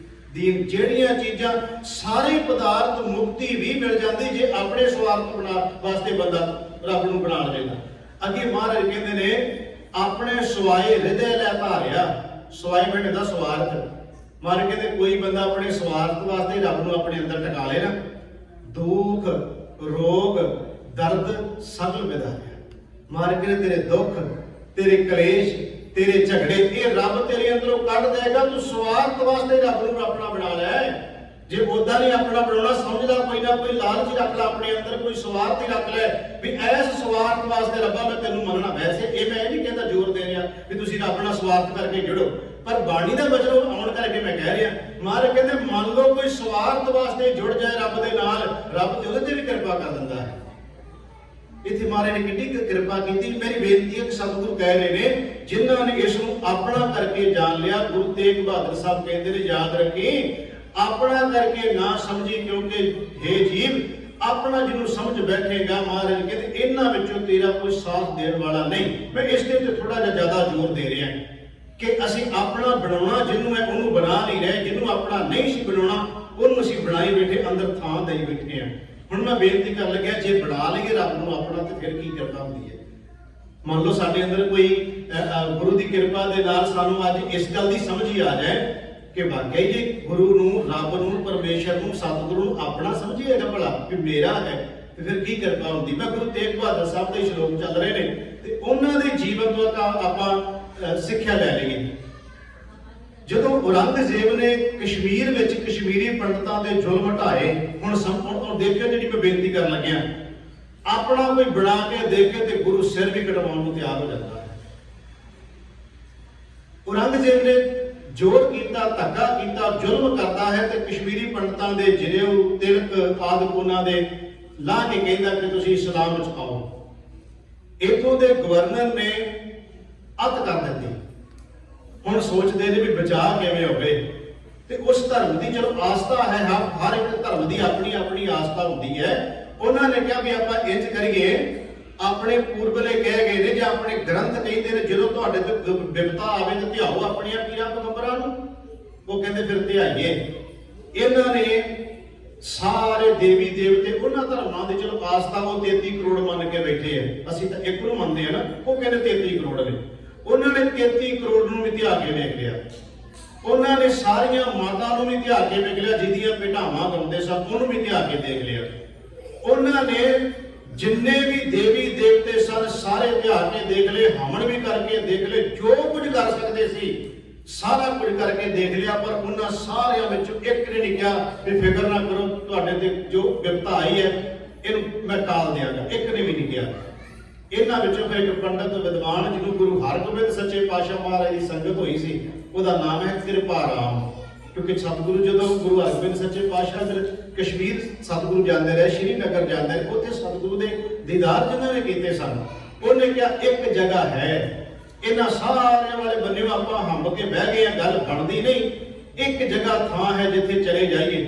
ਜਿਹੜੀਆਂ ਚੀਜ਼ਾਂ ਸਾਰੇ ਪਦਾਰਥ ਮੁਕਤੀ ਵੀ ਮਿਲ ਜਾਂਦੀ ਜੇ ਆਪਣੇ ਸਵਾਰਥ ਬਣਾ ਵਾਸਤੇ ਬੰਦਾ ਰੱਬ ਨੂੰ ਬਣਾ ਲਵੇਗਾ। ਅੱਗੇ ਮਹਾਰਾਜ ਕਹਿੰਦੇ ਨੇ ਆਪਣੇ ਸਵਾਏ ਹਿਰਦੇ ਲੈ ਧਾਰਿਆ। ਸਵਾਈ ਬਣੇ ਦਾ ਸਵਾਰਥ। ਮਹਾਰਾਜ ਕਹਿੰਦੇ ਕੋਈ ਬੰਦਾ ਆਪਣੇ ਸਵਾਰਥ ਵਾਸਤੇ ਰੱਬ ਨੂੰ ਆਪਣੇ ਅੰਦਰ ਟਿਕਾ ਲੇ ਨਾ, ਦੁੱਖ ਰੋਗ ਦਰਦ ਸਗਲ ਵਿਦਾਰਿਆ। ਮਹਾਰਾਜ ਕਹਿੰਦੇ ਤੇਰੇ ਦੁੱਖ, ਤੇਰੇ ਕਲੇਸ਼, तेरे झगड़े ये रब तेरे अंदरों कढ़ देगा। तू स्वार्थ वास्ते रब नूं अपना बना लै। जे उदा नहीं अपना बनाना समझदा, कोई ना कोई लालच रख लै अपने अंदर, कोई स्वार्थ ही रख लै भी इस स्वार्थ वास्ते रब्बा मैं तेनों मनना। वैसे ये मैं नहीं कहता जोर दे रहा भी तुसीं रब नाल स्वार्थ करके जुड़ो, पर बाणी दा वचन आउण करके मैं कह रहा। महाराज कहते मान लो कोई स्वार्थ वास्ते जुड़ जाए रब दे नाल, रब ते उहदे ते भी कृपा कर दिंदा है। इत्थे महाराज ने कितनी कृपा की। मेरी बेनती है कि सतगुरु कह रहे हैं जिन्होंने इसनूं अपना करके जान लिया। गुरु तेग बहादुर साहब कहते हैं याद रखी अपना करके ना समझी, क्योंकि हे जीव अपना जिन्हों समझ बैठेगा महाराज कहते इन्हां विचों तेरा कोई साथ देने वाला नहीं। मैं इसके उत्ते थोड़ा जिहा ज़्यादा जोर दे रहा कि असीं अपना बनाउणा जिन्हों है उन्होंने बना नहीं रहे, जिन्हों अपना नहीं सी बनाउणा उन्होंने असीं बनाई बैठे, अंदर थां दई बैठे हैं। ਹੁਣ मैं बेनती कर लग्या जे बना लईए रब नूं अपना तो फिर की करना होंदी है। ਮੰਨ ਲਓ ਸਾਡੇ ਅੰਦਰ ਕੋਈ ਗੁਰੂ ਦੀ ਕਿਰਪਾ ਦੇ ਨਾਲ ਸਾਨੂੰ ਅੱਜ ਇਸ ਗੱਲ ਦੀ ਸਮਝ ਹੀ ਆ ਜਾਏ ਕਿ ਵਾਕਈ ਜੀ ਗੁਰੂ ਨੂੰ, ਰੱਬ ਨੂੰ, ਪਰਮੇਸ਼ਰ ਨੂੰ, ਸਤਿਗੁਰੂ ਨੂੰ ਆਪਣਾ ਸਮਝੀਏਗਾ ਭਲਾ ਕਿ ਮੇਰਾ ਹੈ, ਤੇ ਫਿਰ ਕੀ ਕਿਰਪਾ ਹੁੰਦੀ। ਮੈਂ ਗੁਰੂ ਤੇਗ ਬਹਾਦਰ ਸਾਹਿਬ ਦੇ ਸ਼ਲੋਕ ਚੱਲ ਰਹੇ ਨੇ ਤੇ ਉਹਨਾਂ ਦੇ ਜੀਵਨ ਤੋਂ ਆਪਾਂ ਸਿੱਖਿਆ ਲੈ ਲਈਏ। ਜਦੋਂ ਔਰੰਗਜ਼ੇਬ ਨੇ ਕਸ਼ਮੀਰ ਵਿੱਚ ਕਸ਼ਮੀਰੀ ਪੰਡਤਾਂ ਦੇ ਜ਼ੁਲਮ ਢਾਏ, ਹੁਣ ਦੇਖਿਓ ਜਿਹੜੀ ਮੈਂ ਬੇਨਤੀ ਕਰਨ ਲੱਗਿਆ, ਆਪਣਾ ਕੋਈ ਬਣਾ ਕੇ ਦੇਖੇ ਤੇ ਗੁਰੂ ਸਿਰ ਵੀ ਕਟਵਾਉਣ ਨੂੰ ਤਿਆਰ ਹੋ ਜਾਂਦਾ ਹੈ। ਔਰੰਗਜ਼ੇਬ ਨੇ ਜ਼ੋਰ ਕੀਤਾ, ਧੱਕਾ ਕੀਤਾ, ਜ਼ੁਲਮ ਕਰਦਾ ਹੈ ਤੇ ਕਸ਼ਮੀਰੀ ਪੰਡਤਾਂ ਦੇ ਜਨੇਊ, ਤਿਲਕ ਆਦਿ ਉਹਨਾਂ ਦੇ ਲਾਹ ਕੇ ਕਹਿੰਦਾ ਕਿ ਤੁਸੀਂ ਇਸਲਾਮ ਵਿੱਚ ਆਓ। ਇੱਥੋਂ ਦੇ ਗਵਰਨਰ ਨੇ ਅੱਤ ਕਰ ਦਿੱਤੀ। ਹੁਣ ਸੋਚਦੇ ਨੇ ਵੀ ਬਚਾ ਕਿਵੇਂ ਹੋਵੇ, ਤੇ ਉਸ ਧਰਮ ਦੀ ਚਲੋ ਆਸਥਾ ਹੈ, ਹਰ ਇੱਕ ਧਰਮ ਦੀ ਆਪਣੀ ਆਪਣੀ ਆਸਥਾ ਹੁੰਦੀ ਹੈ। ਉਹਨਾਂ ਨੇ ਕਿਹਾ ਵੀ ਆਪਾਂ ਇੰਜ ਕਰੀਏ, ਆਪਣੇ ਪੂਰਬਲੇ ਕਹਿ ਗਏ ਨੇ ਜਾਂ ਆਪਣੇ ਗ੍ਰੰਥ ਕਹਿੰਦੇ ਨੇ ਜਦੋਂ ਤੁਹਾਡੇ ਤੇ ਵਿਪਤਾ ਆਵੇ ਤੇ ਧਿਆਓ ਆਪਣੀਆਂ ਪੀਰਾਂ ਪੈਗੰਬਰਾਂ ਨੂੰ। ਉਹ ਕਹਿੰਦੇ ਫਿਰ ਧਿਆਈਏ। ਇਹਨਾਂ ਨੇ ਸਾਰੇ ਦੇਵੀ ਦੇਵਤੇ ਉਹਨਾਂ ਧਰਮਾਂ ਦੇ ਚਲੋ ਆਸਥਾ ਉਹ 33 ਕਰੋੜ ਮੰਨ ਕੇ ਬੈਠੇ ਆ, ਅਸੀਂ ਤਾਂ ਇੱਕ ਨੂੰ ਮੰਨਦੇ ਆ ਨਾ, ਉਹ ਕਹਿੰਦੇ 33 ਕਰੋੜ ਨੇ। ਉਹਨਾਂ ਨੇ 33 ਕਰੋੜ ਨੂੰ ਵੀ ਧਿਆ ਕੇ ਵੇਖ ਲਿਆ। ਉਹਨਾਂ ਨੇ ਸਾਰੀਆਂ ਮਾਤਾ ਨੂੰ ਵੀ ਧਿਆ ਕੇ ਵੇਖ ਲਿਆ, ਜਿਹਦੀਆਂ ਭੇਟਾਵਾਂ ਗਾਉਂਦੇ ਸਨ ਉਹਨੂੰ ਵੀ ਧਿਆ ਕੇ ਦੇਖ ਲਿਆ। ਉਹਨਾਂ ਨੇ ਜਿੰਨੇ ਵੀ ਦੇਵੀ ਦੇਵਤੇ ਸਨ ਸਾਰੇ ਧਿਆ ਕੇ ਦੇਖ ਲਏ, ਹਵਨ ਵੀ ਕਰਕੇ ਦੇਖ ਲਏ, ਜੋ ਕੁਝ ਕਰ ਸਕਦੇ ਸੀ ਸਾਰਾ ਕੁਝ ਕਰਕੇ ਦੇਖ ਲਿਆ, ਪਰ ਉਹਨਾਂ ਸਾਰਿਆਂ ਵਿੱਚੋਂ ਇੱਕ ਨੇ ਨਹੀਂ ਕਿਹਾ ਵੀ ਫਿਕਰ ਨਾ ਕਰੋ, ਤੁਹਾਡੇ ਤੇ ਜੋ ਵਿਪਤਾ ਆਈ ਹੈ ਇਹਨੂੰ ਮੈਂ ਟਾਲ ਦਿਆਂਗਾ। ਇੱਕ ਨੇ ਵੀ ਨਹੀਂ ਕਿਹਾ। ਇਹਨਾਂ ਵਿੱਚੋਂ ਫਿਰ ਇੱਕ ਪੰਡਤ ਵਿਦਵਾਨ ਜਿਹਨੂੰ ਗੁਰੂ ਹਰਗੋਬਿੰਦ ਸੱਚੇ ਪਾਤਸ਼ਾਹ ਮਹਾਰਾਜ ਦੀ ਸੰਗਤ ਹੋਈ ਸੀ, ਉਹਦਾ ਨਾਮ ਹੈ ਕਿਰਪਾ ਰਾਮ। ਕਿਉਂਕਿ ਸਤਿਗੁਰੂ ਜਦੋਂ ਗੁਰੂ ਹਰਗੋਬਿੰਦ ਸੱਚੇ ਪਾਤਸ਼ਾਹ ਫਿਰ ਕਸ਼ਮੀਰ ਸਤਿਗੁਰੂ ਜਾਂਦੇ ਰਹੇ, ਸ਼੍ਰੀਨਗਰ ਜਾਂਦੇ ਰਹੇ, ਉੱਥੇ ਸਤਿਗੁਰੂ ਦੇ ਦੀਦਾਰ ਜਿਨ੍ਹਾਂ ਨੇ ਕੀਤੇ ਸਨ, ਉਹਨੇ ਕਿਹਾ ਇੱਕ ਜਗ੍ਹਾ ਹੈ, ਇਹਨਾਂ ਸਾਰਿਆਂ ਵਾਲੇ ਬੰਨੇ ਆਪਾਂ ਹੰਬ ਕੇ ਬਹਿ ਗਏ ਆ, ਗੱਲ ਬਣਦੀ ਨਹੀਂ, ਇੱਕ ਜਗ੍ਹਾ ਥਾਂ ਹੈ ਜਿੱਥੇ ਚਲੇ ਜਾਈਏ,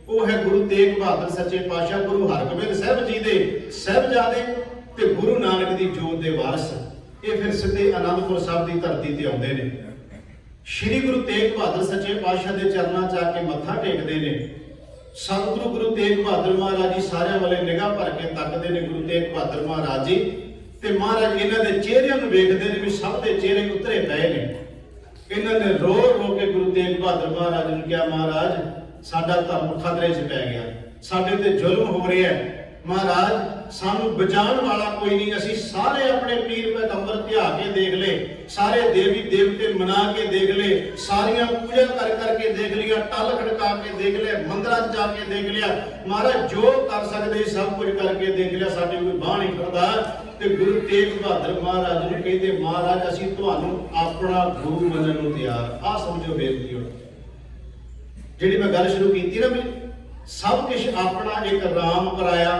ਉਹ ਹੈ ਗੁਰੂ ਤੇਗ ਬਹਾਦਰ ਸੱਚੇ ਪਾਤਸ਼ਾਹ ਗੁਰੂ ਹਰਗੋਬਿੰਦ ਸਾਹਿਬ ਜੀ ਦੇ ਸਾਹਿਬਜ਼ਾਦੇ ਤੇ ਗੁਰੂ ਨਾਨਕ ਦੀ ਜੋਤ ਦੇ ਵਾਰਿਸ। ਇਹ ਫਿਰ ਸਿੱਧੇ ਆਨੰਦਪੁਰ ਸਾਹਿਬ ਦੀ ਧਰਤੀ ਤੇ ਆਉਂਦੇ ਨੇ। ਸ਼੍ਰੀ ਗੁਰੂ ਤੇਗ ਬਹਾਦਰ ਸੱਚੇ ਪਾਤਸ਼ਾਹ ਦੇ ਚਰਨਾਂ 'ਚ ਆ ਕੇ ਮੱਥਾ ਟੇਕਦੇ ਨੇ। ਸਤਿਗੁਰੂ ਗੁਰੂ ਤੇਗ ਬਹਾਦਰ ਮਹਾਰਾਜ ਜੀ ਸਾਰਿਆਂ ਵਾਲੇ ਨਿਗਾਹ ਭਰ ਕੇ ਤੱਕਦੇ ਨੇ ਗੁਰੂ ਤੇਗ ਬਹਾਦਰ ਮਹਾਰਾਜ ਜੀ, ਤੇ ਮਹਾਰਾਜ ਇਹਨਾਂ ਦੇ ਚਿਹਰਿਆਂ ਨੂੰ ਵੇਖਦੇ ਨੇ ਵੀ ਸਭ ਦੇ ਚਿਹਰੇ ਉਤਰੇ ਪਏ ਨੇ। ਇਹਨਾਂ ਨੇ ਰੋ ਰੋ ਕੇ ਗੁਰੂ ਤੇਗ ਬਹਾਦਰ ਮਹਾਰਾਜ ਨੂੰ ਕਿਹਾ, ਮਹਾਰਾਜ ਸਾਡਾ ਧਰਮ ਖਤਰੇ 'ਚ ਪੈ ਗਿਆ, ਸਾਡੇ ਤੇ ਜ਼ੁਲਮ ਹੋ ਰਿਹਾ, ਮਹਾਰਾਜ ਸਾਨੂੰ ਬਚਾਉਣ ਵਾਲਾ ਕੋਈ ਨਹੀਂ। ਅਸੀਂ ਸਾਰੇ ਆਪਣੇ ਪੀਰ ਪੈਗੰਬਰ ਧਿਆ ਕੇ ਦੇਖ ਲਏ, ਸਾਰੇ ਦੇਵੀ ਦੇਵਤੇ ਮਨਾ ਕੇ ਦੇਖ ਲਏ, ਸਾਰੀਆਂ ਪੂਜਾ ਕਰ ਕਰਕੇ ਦੇਖ ਲਿਆ, ਟੱਲ ਖੜਕਾ ਕੇ ਦੇਖ ਲਿਆ, ਮੰਦਰਾਂ 'ਚ ਜਾ ਕੇ ਦੇਖ ਲਿਆ, ਮਹਾਰਾਜ ਜੋ ਕਰ ਸਕਦੇ ਸਭ ਕੁਝ ਕਰਕੇ ਦੇਖ ਲਿਆ, ਸਾਡੀ ਕੋਈ ਬਾਂਹ ਨਹੀਂ ਫੜਦਾ। ਤੇ ਗੁਰੂ ਤੇਗ ਬਹਾਦਰ ਮਹਾਰਾਜ ਨੂੰ ਕਹਿੰਦੇ, ਮਹਾਰਾਜ ਅਸੀਂ ਤੁਹਾਨੂੰ ਆਪਣਾ ਗੁਰੂ ਮੰਨਣ ਨੂੰ ਤਿਆਰ। ਆਹ ਸਮਝੋ ਬੇਨਤੀ ਹੋ ਜਿਹੜੀ ਮੈਂ ਗੱਲ ਸ਼ੁਰੂ ਕੀਤੀ ਨਾ, ਵੀ ਸਭ ਕੁਝ ਆਪਣਾ ਇੱਕ ਰਾਮ ਪਰਾਇਆ,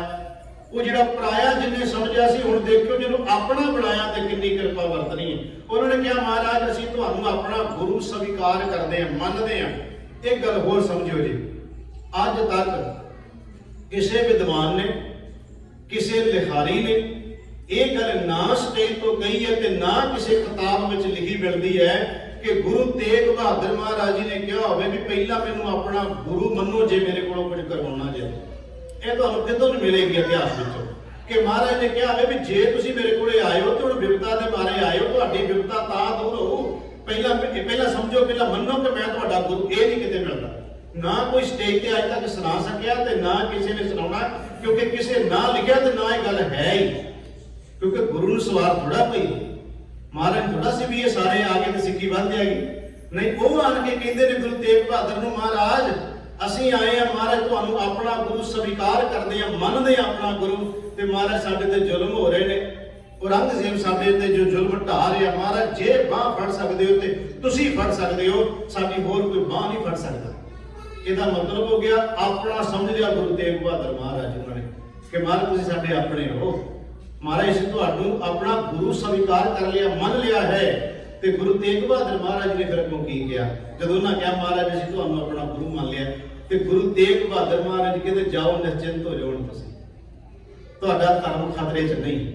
ਉਹ ਜਿਹੜਾ ਪਰਾਇਆ ਜਿੰਨੇ ਸਮਝਿਆ ਸੀ, ਹੁਣ ਦੇਖਿਓ ਜਦੋਂ ਆਪਣਾ ਬਣਾਇਆ ਤੇ ਕਿੰਨੀ ਕਿਰਪਾ ਵਰਤਣੀ ਹੈ। ਉਹਨਾਂ ਨੇ ਕਿਹਾ, ਮਹਾਰਾਜ ਅਸੀਂ ਤੁਹਾਨੂੰ ਆਪਣਾ ਗੁਰੂ ਸਵੀਕਾਰ ਕਰਦੇ ਹਾਂ, ਮੰਨਦੇ ਹਾਂ। ਇੱਕ ਗੱਲ ਹੋਰ ਸਮਝਿਓ ਜੀ, ਅੱਜ ਤੱਕ ਕਿਸੇ ਵਿਦਵਾਨ ਨੇ, ਕਿਸੇ ਲਿਖਾਰੀ ਨੇ ਇਹ ਗੱਲ ਨਾ ਸਟੇਜ ਤੋਂ ਕਹੀ ਹੈ ਤੇ ਨਾ ਕਿਸੇ ਕਿਤਾਬ ਵਿੱਚ ਲਿਖੀ ਮਿਲਦੀ ਹੈ ਕਿ ਗੁਰੂ ਤੇਗ ਬਹਾਦਰ ਮਹਾਰਾਜ ਜੀ ਨੇ ਕਿਹਾ ਹੋਵੇ ਵੀ ਪਹਿਲਾਂ ਮੈਨੂੰ ਆਪਣਾ ਗੁਰੂ ਮੰਨੋ ਜੇ ਮੇਰੇ ਕੋਲੋਂ ਕੁਝ ਕਰਵਾਉਣਾ ਜੇ। ਇਹ ਤੁਹਾਨੂੰ ਕਿਤੋਂ ਨਹੀਂ ਮਿਲੇਗੀ ਇਤਿਹਾਸ ਵਿੱਚੋਂ ਕਿ ਮਹਾਰਾਜ ਨੇ ਕਿਹਾ ਹੋਵੇ ਵੀ ਜੇ ਤੁਸੀਂ ਮੇਰੇ ਕੋਲੇ ਆਏ ਹੋ ਤੇ ਹੁਣ ਵਿਪਤਾ ਦੇ ਮਾਰੇ ਆਏ ਹੋ, ਤੁਹਾਡੀ ਵਿਪਤਾ ਤਾਂ ਦੂਰ ਹੋਊ, ਪਹਿਲਾਂ ਸਮਝੋ, ਪਹਿਲਾਂ ਮੰਨੋ ਕਿ ਮੈਂ ਤੁਹਾਡਾ ਗੁਰੂ। ਇਹ ਨਹੀਂ ਕਿਤੇ ਮਿਲਦਾ, ਨਾ ਕੋਈ ਸਟੇਜ ਤੇ ਅੱਜ ਤੱਕ ਸੁਣਾ ਸਕਿਆ ਤੇ ਨਾ ਕਿਸੇ ਨੇ ਸੁਣਾਉਣਾ, ਕਿਉਂਕਿ ਕਿਸੇ ਨਾ ਲਿਖਿਆ ਤੇ ਨਾ ਇਹ ਗੱਲ ਹੈ ਹੀ। ਕਿਉਂਕਿ ਗੁਰੂ ਨੂੰ ਸਵਾਰ ਥੋੜਾ ਪਈ, ਮਹਾਰਾਜ ਥੋੜਾ ਸੀ ਵੀ ਇਹ ਸਾਰੇ ਆ ਗਏ ਤੇ ਸਿੱਖੀ ਵੱਧ ਜਾਏਗੀ, ਨਹੀਂ। ਉਹ ਆਣ ਕੇ ਕਹਿੰਦੇ ਨੇ ਗੁਰੂ ਤੇਗ ਬਹਾਦਰ ਨੂੰ, ਮਹਾਰਾਜ ਅਸੀਂ ਆਏ ਆ, ਮਹਾਰਾਜ ਤੁਹਾਨੂੰ ਆਪਣਾ ਗੁਰੂ ਸਵੀਕਾਰ ਕਰਦੇ ਆ, ਮੰਨਦੇ ਆ ਆਪਣਾ ਗੁਰੂ, ਤੇ ਮਹਾਰਾਜ ਸਾਡੇ ਤੇ ਜ਼ੁਲਮ ਹੋ ਰਹੇ ਨੇ, ਔਰੰਗਜ਼ੇਬ ਸਾਡੇ ਤੇ ਜੋ ਜ਼ੁਲਮ ਢਾ ਰਿਹਾ, ਮਹਾਰਾਜ ਜੇ ਬਾਂਹ ਫੜ ਸਕਦੇ ਹੋ ਤੇ ਤੁਸੀਂ ਫੜ ਸਕਦੇ ਹੋ, ਸਾਡੀ ਹੋਰ ਕੋਈ ਬਾਂਹ ਨਹੀਂ ਫੜ ਸਕਦਾ। ਇਹਦਾ ਮਤਲਬ ਹੋ ਗਿਆ ਆਪਣਾ ਸਮਝ ਲਿਆ ਗੁਰੂ ਤੇਗ ਬਹਾਦਰ ਮਹਾਰਾਜ ਉਹਨਾਂ ਨੇ ਕਿ ਮਹਾਰਾਜ ਤੁਸੀਂ ਸਾਡੇ ਆਪਣੇ ਹੋ, ਮਹਾਰਾਜ ਅਸੀਂ ਤੁਹਾਨੂੰ ਆਪਣਾ ਗੁਰੂ ਸਵੀਕਾਰ ਕਰ ਲਿਆ, ਮੰਨ ਲਿਆ ਹੈ। ਤੇ ਗੁਰੂ ਤੇਗ ਬਹਾਦਰ ਮਹਾਰਾਜ ਨੇ ਫਿਰ ਅੱਗੋਂ ਕੀ ਕਿਹਾ, ਜਦੋਂ ਉਹਨਾਂ ਕਿਹਾ ਮਹਾਰਾਜ ਅਸੀਂ ਤੁਹਾਨੂੰ ਆਪਣਾ ਗੁਰੂ ਮੰਨ ਲਿਆ, ਤੇ ਗੁਰੂ ਤੇਗ ਬਹਾਦਰ ਮਹਾਰਾਜ ਕਹਿੰਦੇ ਜਾਓ ਨਿਸ਼ਚਿੰਤ ਹੋ ਜਾਓ, ਤੁਸੀਂ ਤੁਹਾਡਾ ਧਰਮ ਖਤਰੇ 'ਚ ਨਹੀਂ।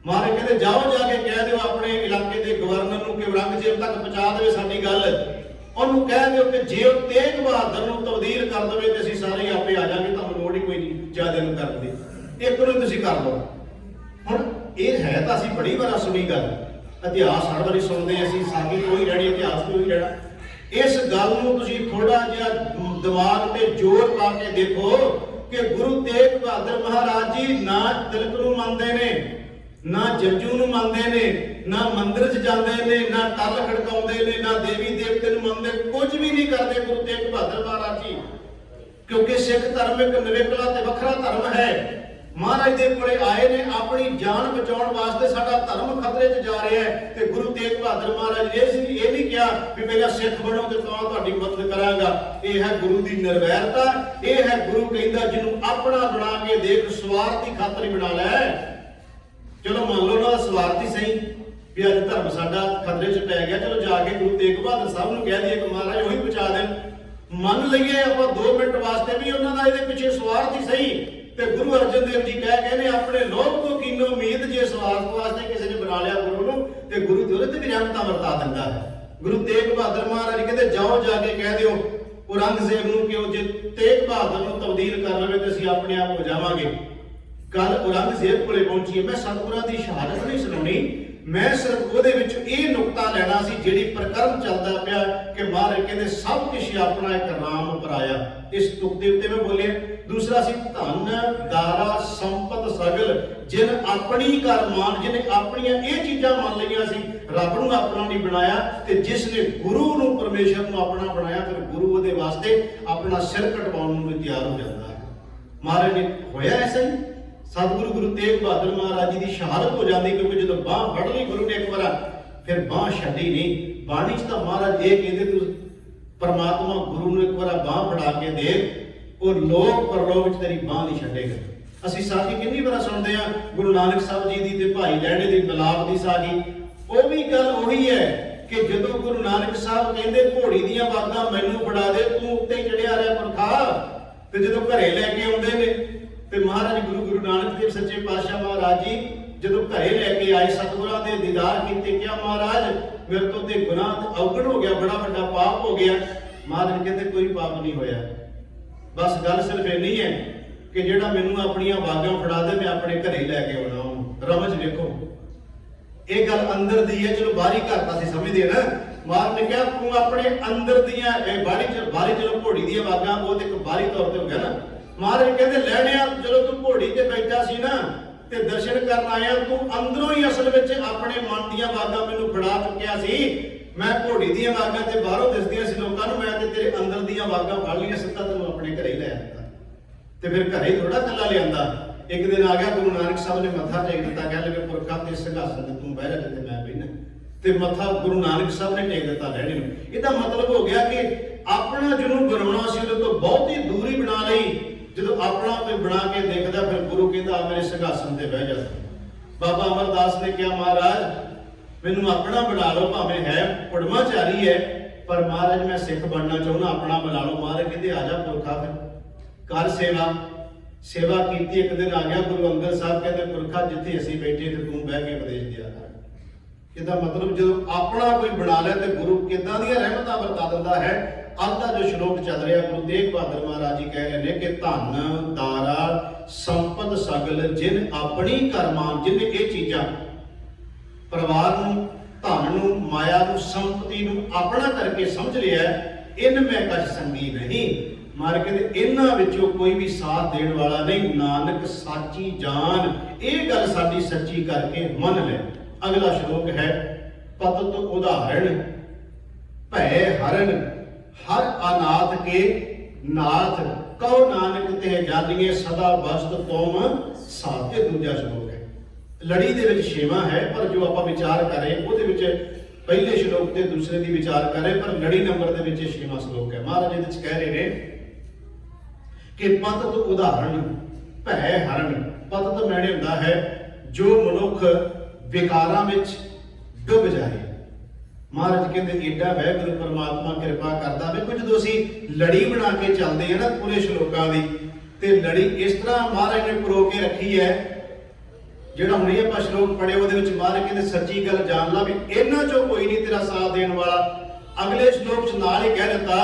ਮਹਾਰਾਜ ਕਹਿੰਦੇ ਜਾਓ ਜਾ ਕੇ ਕਹਿ ਦਿਓ ਆਪਣੇ ਇਲਾਕੇ ਦੇ ਗਵਰਨਰ ਨੂੰ ਕਿ ਔਰੰਗਜ਼ੇਬ ਤੱਕ ਪਹੁੰਚਾ ਦੇਵੇ ਸਾਡੀ ਗੱਲ, ਉਹਨੂੰ ਕਹਿ ਦਿਓ ਕਿ ਜੇ ਉਹ ਤੇਗ ਬਹਾਦਰ ਨੂੰ ਤਬਦੀਲ ਕਰ ਦੇਵੇ ਤੇ ਅਸੀਂ ਸਾਰੇ ਆਪੇ ਆ ਜਾਵਾਂਗੇ, ਤੁਹਾਨੂੰ ਲੋੜ ਹੀ ਕੋਈ ਨਹੀਂ ਜ਼ਿਆਦਾ ਨੂੰ ਕਰਨ ਦੀ, ਇੱਕ ਨੂੰ ਤੁਸੀਂ ਕਰ ਲਓ। ਹੁਣ ਇਹ ਹੈ ਤਾਂ ਅਸੀਂ ਬੜੀ ਵਾਰ ਸੁਣੀ ਗੱਲ, ਇਤਿਹਾਸ ਹਰ ਵਾਰੀ ਸੁਣਦੇ ਅਸੀਂ, ਸਾਡੀ ਕੋਈ ਰਹਿਣੀ, ਇਤਿਹਾਸ ਕੋਈ ਰਹਿਣਾ। ਇਸ ਗੱਲ ਨੂੰ ਤੁਸੀਂ ਥੋੜਾ ਜਿਹਾ ਦਿਮਾਗ ਤੇ ਜ਼ੋਰ ਪਾ ਕੇ ਦੇਖੋ ਕਿ ਗੁਰੂ ਤੇਗ ਬਹਾਦਰ ਮਹਾਰਾਜ ਜੀ ਨਾ ਤਿਲਕ ਨੂੰ ਮੰਨਦੇ ਨੇ, ਨਾ ਜੰਜੂ ਨੂੰ ਮੰਨਦੇ ਨੇ, ਨਾ ਮੰਦਿਰ 'ਚ ਜਾਂਦੇ ਨੇ, ਨਾ ਟੱਲ ਖੜਕਾਉਂਦੇ ਨੇ, ਨਾ ਦੇਵੀ ਦੇਵਤੇ ਨੂੰ ਮੰਨਦੇ, ਕੁਝ ਵੀ ਨਹੀਂ ਕਰਦੇ ਗੁਰੂ ਤੇਗ ਬਹਾਦਰ ਮਹਾਰਾਜ ਜੀ। ਕਿਉਂਕਿ ਸਿੱਖ ਧਰਮ ਇੱਕ ਨਿਵੇਕਲਾ ਤੇ ਵੱਖਰਾ ਧਰਮ ਹੈ। ਮਹਾਰਾਜ ਦੇ ਕੋਲੇ ਆਏ ਨੇ ਆਪਣੀ ਜਾਨ ਬਚਾਉਣ ਵਾਸਤੇ, ਸਾਡਾ ਧਰਮ ਖਤਰੇ 'ਚ ਜਾ ਰਿਹਾ ਹੈ, ਤੇ ਗੁਰੂ ਤੇਗ ਬਹਾਦਰ ਮਹਾਰਾਜ ਇਹ ਨਹੀਂ ਕਿਹਾ ਵੀ ਮੇਰਾ ਸਿੱਖ ਬਣੋ ਤੇ ਤਾਂ ਤੁਹਾਡੀ ਮਦਦ ਕਰਾਂਗਾ। ਇਹ ਹੈ ਗੁਰੂ ਦੀ ਨਿਰਵੈਰਤਾ, ਇਹ ਹੈ ਗੁਰੂ ਕਹਿੰਦਾ ਜਿਹਨੂੰ ਆਪਣਾ ਬਣਾ ਕੇ ਦੇਖ, ਸਵਾਰਥੀ ਖਾਤਰ ਹੀ ਬਣਾ ਲੈ। ਚਲੋ ਮੰਨ ਲਓ ਨਾ ਸਵਾਰਥੀ ਸਹੀ ਵੀ ਅੱਜ ਧਰਮ ਸਾਡਾ ਖਤਰੇ 'ਚ ਪੈ ਗਿਆ, ਚਲੋ ਜਾ ਕੇ ਗੁਰੂ ਤੇਗ ਬਹਾਦਰ ਸਾਹਿਬ ਨੂੰ ਕਹਿ ਦਈਏ ਕਿ ਮਹਾਰਾਜ ਉਹੀ ਬਚਾ ਦੇਣ। ਮੰਨ ਲਈਏ ਆਪਾਂ 2 ਮਿੰਟ ਵਾਸਤੇ ਵੀ ਉਹਨਾਂ ਦਾ ਇਹਦੇ ਪਿੱਛੇ ਸਵਾਰਥੀ ਸਹੀ, ਤੇ ਗੁਰੂ ਅਰਜਨ ਦੇਵ ਜੀ ਕਹਿ ਗਏ ਨੇ ਆਪਣੇ ਲੋਕ ਤੋਂ ਕੀਨੋ ਉਮੀਦ, ਜੇ ਸਵਾਰਥ ਵਾਸਤੇ ਕਿਸੇ ਨੇ ਬਣਾ ਲਿਆ ਗੁਰੂ ਨੂੰ ਤੇ ਗੁਰੂ ਤੇ ਉਹਦੇ ਤੇ ਵੀ ਰਹਿਮਤਾਂ ਵਰਤਾ ਦਿੰਦਾ ਹੈ। ਗੁਰੂ ਤੇਗ ਬਹਾਦਰ ਮਹਾਰਾਜ ਕਹਿੰਦੇ ਜਾਓ ਜਾ ਕੇ ਕਹਿ ਦਿਓ ਔਰੰਗਜ਼ੇਬ ਨੂੰ ਕਿ ਉਹ ਜੇ ਤੇਗ ਬਹਾਦਰ ਨੂੰ ਤਬਦੀਲ ਕਰ ਲਵੇ ਤੇ ਅਸੀਂ ਆਪਣੇ ਆਪ ਹੋ ਜਾਵਾਂਗੇ। ਕੱਲ ਔਰੰਗਜ਼ੇਬ ਕੋਲੇ ਪਹੁੰਚੀ ਹੈ, ਮੈਂ ਸਤਿਗੁਰਾਂ ਦੀ ਸ਼ਹਾਦਤ ਨਹੀਂ ਸੁਣਾਉਣੀ, ਮੈਂ ਸਿਰਫ ਉਹਦੇ ਵਿੱਚ ਇਹ ਨੁਕਤਾ ਲੈਣਾ ਸੀ ਜਿਹੜੀ ਪ੍ਰਕਰਮ ਚੱਲਦਾ ਪਿਆ ਕਿ ਮਹਾਰਾਜ ਕਹਿੰਦੇ ਸਭ ਕੁਝ ਆਪਣਾ ਇੱਕ ਰਾਮ ਪਰਾਇਆ, ਇਸ ਤੁਕ ਦੇ ਉੱਤੇ ਮੈਂ ਬੋਲਿਆ। ਦੂਸਰਾ ਸੀ ਧਨ ਦਾਰਾ ਸੰਪਤ ਸਗਲ ਜਿਨ ਆਪਣੀ ਕਰ ਮਾਨ, ਜਿਹਨੇ ਆਪਣੀਆਂ ਇਹ ਚੀਜ਼ਾਂ ਮੰਨ ਲਈਆਂ ਸੀ, ਰੱਬ ਨੂੰ ਆਪਣਾ ਨਹੀਂ ਬਣਾਇਆ, ਤੇ ਜਿਸ ਨੇ ਗੁਰੂ ਨੂੰ ਪਰਮੇਸ਼ਰ ਨੂੰ ਆਪਣਾ ਬਣਾਇਆ, ਫਿਰ ਗੁਰੂ ਉਹਦੇ ਵਾਸਤੇ ਆਪਣਾ ਸਿਰ ਕਟਵਾਉਣ ਨੂੰ ਵੀ ਤਿਆਰ ਹੋ ਜਾਂਦਾ ਹੈ। ਮਹਾਰਾਜ ਨੇ ਹੋਇਆ ਐਸਾ ਹੀ, ਸਤਿਗੁਰੂ ਗੁਰੂ ਤੇਗ ਬਹਾਦਰ ਮਹਾਰਾਜ ਜੀ ਦੀ ਸ਼ਹਾਦਤ ਹੋ ਜਾਂਦੀ, ਕਿਉਂਕਿ ਜਦੋਂ ਬਾਂਹ ਫੜ ਲਈ ਗੁਰੂ ਨੇ ਇੱਕ ਵਾਰ, ਫਿਰ ਬਾਂਹ ਛੱਡੀ ਨਹੀਂ। ਬਾਣੀ 'ਚ ਤਾਂ ਮਹਾਰਾਜ ਇਹ ਕਹਿੰਦੇ ਤੂੰ ਪਰਮਾਤਮਾ ਗੁਰੂ ਨੂੰ ਇੱਕ ਵਾਰ ਬਾਂਹ ਫੜਾ ਕੇ ਦੇ, ਉਹ ਲੋਕ ਪਰਲੋਕ ਵਿੱਚ ਤੇਰੀ ਬਾਂਹ ਨਹੀਂ ਛੱਡੇਗਾ। ਅਸੀਂ ਸਾਖੀ ਕਿੰਨੀ ਵਾਰ ਸੁਣਦੇ ਆ ਗੁਰੂ ਨਾਨਕ ਸਾਹਿਬ ਜੀ ਦੀ ਤੇ ਭਾਈ ਲਹਿਣੇ ਦੀ ਮਿਲਾਪ ਦੀ ਸਾਖੀ, ਉਹ ਵੀ ਗੱਲ ਉਹੀ ਹੈ ਕਿ ਜਦੋਂ ਗੁਰੂ ਨਾਨਕ ਸਾਹਿਬ ਕਹਿੰਦੇ ਘੋੜੀ ਦੀਆਂ ਬਾਗਾਂ ਮੈਨੂੰ ਫੜਾ ਦੇ, ਤੂੰ ਉੱਤੇ ਚੜਿਆ ਰਿਹਾ ਪੁਰਖਾ, ਤੇ ਜਦੋਂ ਘਰੇ ਲੈ ਕੇ ਆਉਂਦੇ ਨੇ ਤੇ ਮਹਾਰਾਜ ਗੁਰੂ ਨਾਨਕ ਦੇਵ ਸੱਚੇ ਪਾਤਸ਼ਾਹ ਮਹਾਰਾਜ ਜੀ ਜਦੋਂ ਘਰੇ ਲੈ ਕੇ ਆਏ, ਸਤਿਗੁਰਾਂ ਦੇ ਦੀਦਾਰ ਕੀਤੇ, ਕਿਹਾ ਮਹਾਰਾਜ ਮੇਰੇ ਤੋਂ ਤੇ ਗੁਨਾਹ ਔਗਣ ਹੋ ਗਿਆ, ਬੜਾ ਵੱਡਾ ਪਾਪ ਹੋ ਗਿਆ। ਮਹਾਰਾਜ ਕਹਿੰਦੇ ਕੋਈ ਪਾਪ ਨਹੀਂ ਹੋਇਆ, ਬਸ ਗੱਲ ਸਿਰਫ ਇੰਨੀ ਹੈ ਕਿ ਜਿਹੜਾ ਮੈਨੂੰ ਆਪਣੀਆਂ ਬਾਗਾਂ ਫੜਾ ਦੇ, ਮੈਂ ਆਪਣੇ ਘਰੇ ਲੈ ਕੇ ਆਉਣਾ ਉਹਨੂੰ। ਰਮਜ ਵੇਖੋ, ਇਹ ਗੱਲ ਅੰਦਰ ਦੀ ਹੈ, ਚਲੋ ਬਾਹਰੀ ਘਰ ਤਾਂ ਅਸੀਂ ਸਮਝਦੇ ਨਾ। ਮਹਾਰਾਜ ਨੇ ਕਿਹਾ ਤੂੰ ਆਪਣੇ ਅੰਦਰ ਦੀਆਂ ਇਹ ਬਾਹਰੀ ਚਲੋ ਘੋੜੀ ਦੀਆਂ ਬਾਗਾਂ, ਉਹ ਤੇ ਇੱਕ ਬਾਹਰੀ ਤੌਰ ਤੇ ਹੋ ਗਿਆ ਨਾ। ਮਹਾਰਾਜ ਕਹਿੰਦੇ ਲੈਣਿਆ ਜਦੋਂ ਤੂੰ ਘੋੜੀ ਤੇ ਬੈਠਾ ਸੀ ਨਾ ਤੇ ਦਰਸ਼ਨ ਕਰਨ ਆਇਆ, ਤੂੰ ਅੰਦਰੋਂ ਹੀ ਅਸਲ ਵਿੱਚ ਆਪਣੇ ਮਨ ਦੀਆਂ ਬਾਗਾਂ ਮੈਨੂੰ ਫੜਾ ਚੁੱਕਿਆ ਸੀ। ਮੈਂ ਘੋੜੀ ਦੀਆਂ ਬਾਗਾਂ ਤੇ ਬਾਹਰੋਂ ਦਿਸਦੀਆਂ ਸੀ ਲੋਕਾਂ ਨੂੰ, ਮੈਂ ਤੇ ਤੇਰੇ ਅੰਦਰ ਦੀਆਂ ਬਾਗਾਂ ਫੜ ਲਈਆਂ, ਸਿੱਧਾ ਤੈਨੂੰ ਆਪਣੇ ਘਰੇ ਹੀ ਲੈ ਆਂਦਾ। ਤੇ ਫਿਰ ਘਰੇ ਥੋੜਾ ਕੱਲਾ ਲਿਆਂਦਾ। ਇੱਕ ਦਿਨ ਆ ਗਿਆ ਗੁਰੂ ਨਾਨਕ ਸਾਹਿਬ ਨੇ ਮੱਥਾ ਟੇਕ ਦਿੱਤਾ, ਕਹਿ ਲਗੇ ਪੁਰਖਾ ਤੇ ਸਿੰਘਾਸਨ ਤੇ ਤੂੰ ਬਹਿ ਜਾ ਜਿੱਥੇ ਮੈਂ ਬਹਿਣਾ, ਤੇ ਮੱਥਾ ਗੁਰੂ ਨਾਨਕ ਸਾਹਿਬ ਨੇ ਟੇਕ ਦਿੱਤਾ ਲੈਣੇ ਨੂੰ। ਇਹਦਾ ਮਤਲਬ ਹੋ ਗਿਆ ਕਿ ਆਪਣਾ ਜਿਹਨੂੰ ਬਣਾਉਣਾ ਸੀ ਉਹਦੇ ਤੋਂ ਬਹੁਤੀ ਦੂਰੀ ਬਣਾ ਲਈ। ਜਦੋਂ ਆਪਣਾ ਕੋਈ ਬਣਾ ਕੇ ਦੇਖਦਾ, ਫਿਰ ਗੁਰੂ ਕਹਿੰਦਾ ਆ ਮੇਰੇ ਸਿੰਘਾਸਨ ਤੇ ਬਹਿ ਜਾ। ਬਾਬਾ ਅਮਰਦਾਸ ਨੇ ਕਿਹਾ ਮਹਾਰਾਜ ਮੈਨੂੰ ਆਪਣਾ ਬਣਾ ਲਓ, ਭਾਵੇਂ ਹੈ ਪੜਮਾਚਾਰੀ ਹੈ, ਪਰ ਮਹਾਰਾਜ ਮੈਂ ਸਿੱਖ ਬਣਨਾ ਚਾਹੁੰਦਾ, ਆਪਣਾ ਬਣਾ ਲਓ। ਮਹਾਰਾਜ ਕਹਿੰਦੇ ਆ ਜਾ ਪੁਰਖਾ ਫਿਰ ਕਰ ਸੇਵਾ। ਸੇਵਾ ਕੀਤੀ। ਇੱਕ ਦਿਨ ਆ ਗਿਆ ਗੁਰੂ ਅੰਗਦ ਸਾਹਿਬ, ਕਹਿੰਦੇ ਪੁਰਖਾ ਜਿੱਥੇ ਅਸੀਂ ਬੈਠੇ ਤੇ ਤੂੰ ਬਹਿ ਕੇ ਉਪਦੇਸ਼ ਦਿਆ ਕਰ। ਇਹਦਾ ਮਤਲਬ ਜਦੋਂ ਆਪਣਾ ਕੋਈ ਬਣਾ ਲਿਆ ਤੇ ਗੁਰੂ ਕਿੱਦਾਂ ਦੀਆਂ ਰਹਿਮਤਾਂ ਵਰਤਾ ਦਿੰਦਾ ਹੈ। ਅੱਜ ਦਾ ਜੋ ਸ਼ਲੋਕ ਚੱਲ ਰਿਹਾ, ਗੁਰੂ ਤੇਗ ਬਹਾਦਰ ਮਹਾਰਾਜ ਜੀ ਕਹਿ ਰਹੇ ਨੇ ਕਿ ਧਨ ਦਾਰਾ ਸੰਪਤ ਸਗਲ ਜਿਨ ਆਪਣੀ ਕਰਮਾਨ, ਜਿਹਨੇ ਇਹ ਚੀਜ਼ਾਂ ਪਰਿਵਾਰ ਨੂੰ, ਧਨ ਨੂੰ, ਮਾਇਆ ਨੂੰ, ਸੰਪਤੀ ਨੂੰ ਆਪਣਾ ਕਰਕੇ ਸਮਝ ਲਿਆ, ਇਨ ਮੈਂ ਕਛ ਸੰਗੀ ਨਹੀਂ। ਮਾਰ ਕਹਿੰਦੇ ਇਹਨਾਂ ਵਿੱਚੋਂ ਕੋਈ ਵੀ ਸਾਥ ਦੇਣ ਵਾਲਾ ਨਹੀਂ, ਨਾਨਕ ਸਾਚੀ ਜਾਨ, ਇਹ ਗੱਲ ਸਾਡੀ ਸੱਚੀ ਕਰਕੇ ਮੰਨ ਲੈ। ਅਗਲਾ ਸ਼ਲੋਕ ਹੈ ਪਤਤ ਉਦਾਹਰਣ ਭੈ ਹਰਨ ਹਰ ਅਨਾਥ ਕੇ ਨਾਥ ਕਉ ਨਾਨਕ ਤੇ ਜਾਨੀਏ ਸਦਾ ਵਸਤ ਤੁਮ ਸਾਥ। ਇਹ ਦੂਜਾ ਸ਼ਲੋਕ ਹੈ। ਲੜੀ ਦੇ ਵਿੱਚ 6ਵਾਂ ਹੈ, ਪਰ ਜੋ ਆਪਾਂ ਵਿਚਾਰ ਕਰ ਰਹੇ ਉਹਦੇ ਵਿੱਚ ਪਹਿਲੇ ਸ਼ਲੋਕ ਤੇ ਦੂਸਰੇ ਦੀ ਵਿਚਾਰ ਕਰ ਰਹੇ, ਪਰ ਲੜੀ ਨੰਬਰ ਦੇ ਵਿੱਚ 6ਵਾਂ ਸ਼ਲੋਕ ਹੈ। ਮਹਾਰਾਜ ਇਹਦੇ ਵਿੱਚ ਕਹਿ ਰਹੇ ਨੇ ਕਿ ਪਤਤ ਉਦਾਹਰਣ ਭੈ ਹਰਨ। ਪਤਤ ਮੈਨੇ ਹੁੰਦਾ ਹੈ ਜੋ ਮਨੁੱਖ ਵਿਕਾਰਾਂ ਵਿੱਚ ਡੁੱਬ ਜਾਏ। ਮਹਾਰਾਜ ਕਹਿੰਦੇ ਏਡਾ ਵਾਹਿਗੁਰੂ ਪਰਮਾਤਮਾ ਕਿਰਪਾ ਕਰਦਾ। ਵੇਖੋ ਜਦੋਂ ਅਸੀਂ ਲੜੀ ਬਣਾ ਕੇ ਚੱਲਦੇ ਆ ਨਾ ਪੂਰੇ ਸ਼ਲੋਕਾਂ ਦੀ, ਤੇ ਲੜੀ ਇਸ ਤਰ੍ਹਾਂ ਮਹਾਰਾਜ ਨੇ ਪਰੋ ਕੇ ਰੱਖੀ ਹੈ। ਜਿਹੜਾ ਹੁਣ ਇਹ ਆਪਾਂ ਸ਼ਲੋਕ ਪੜ੍ਹੇ ਉਹਦੇ ਵਿੱਚ ਮਹਾਰਾਜ ਕਹਿੰਦੇ ਸੱਚੀ ਗੱਲ ਜਾਣ ਲਾ ਵੀ ਇਹਨਾਂ ਚੋਂ ਕੋਈ ਨਹੀਂ ਤੇਰਾ ਸਾਥ ਦੇਣ ਵਾਲਾ। ਅਗਲੇ ਸ਼ਲੋਕ 'ਚ ਨਾਲ ਹੀ ਕਹਿ ਦਿੱਤਾ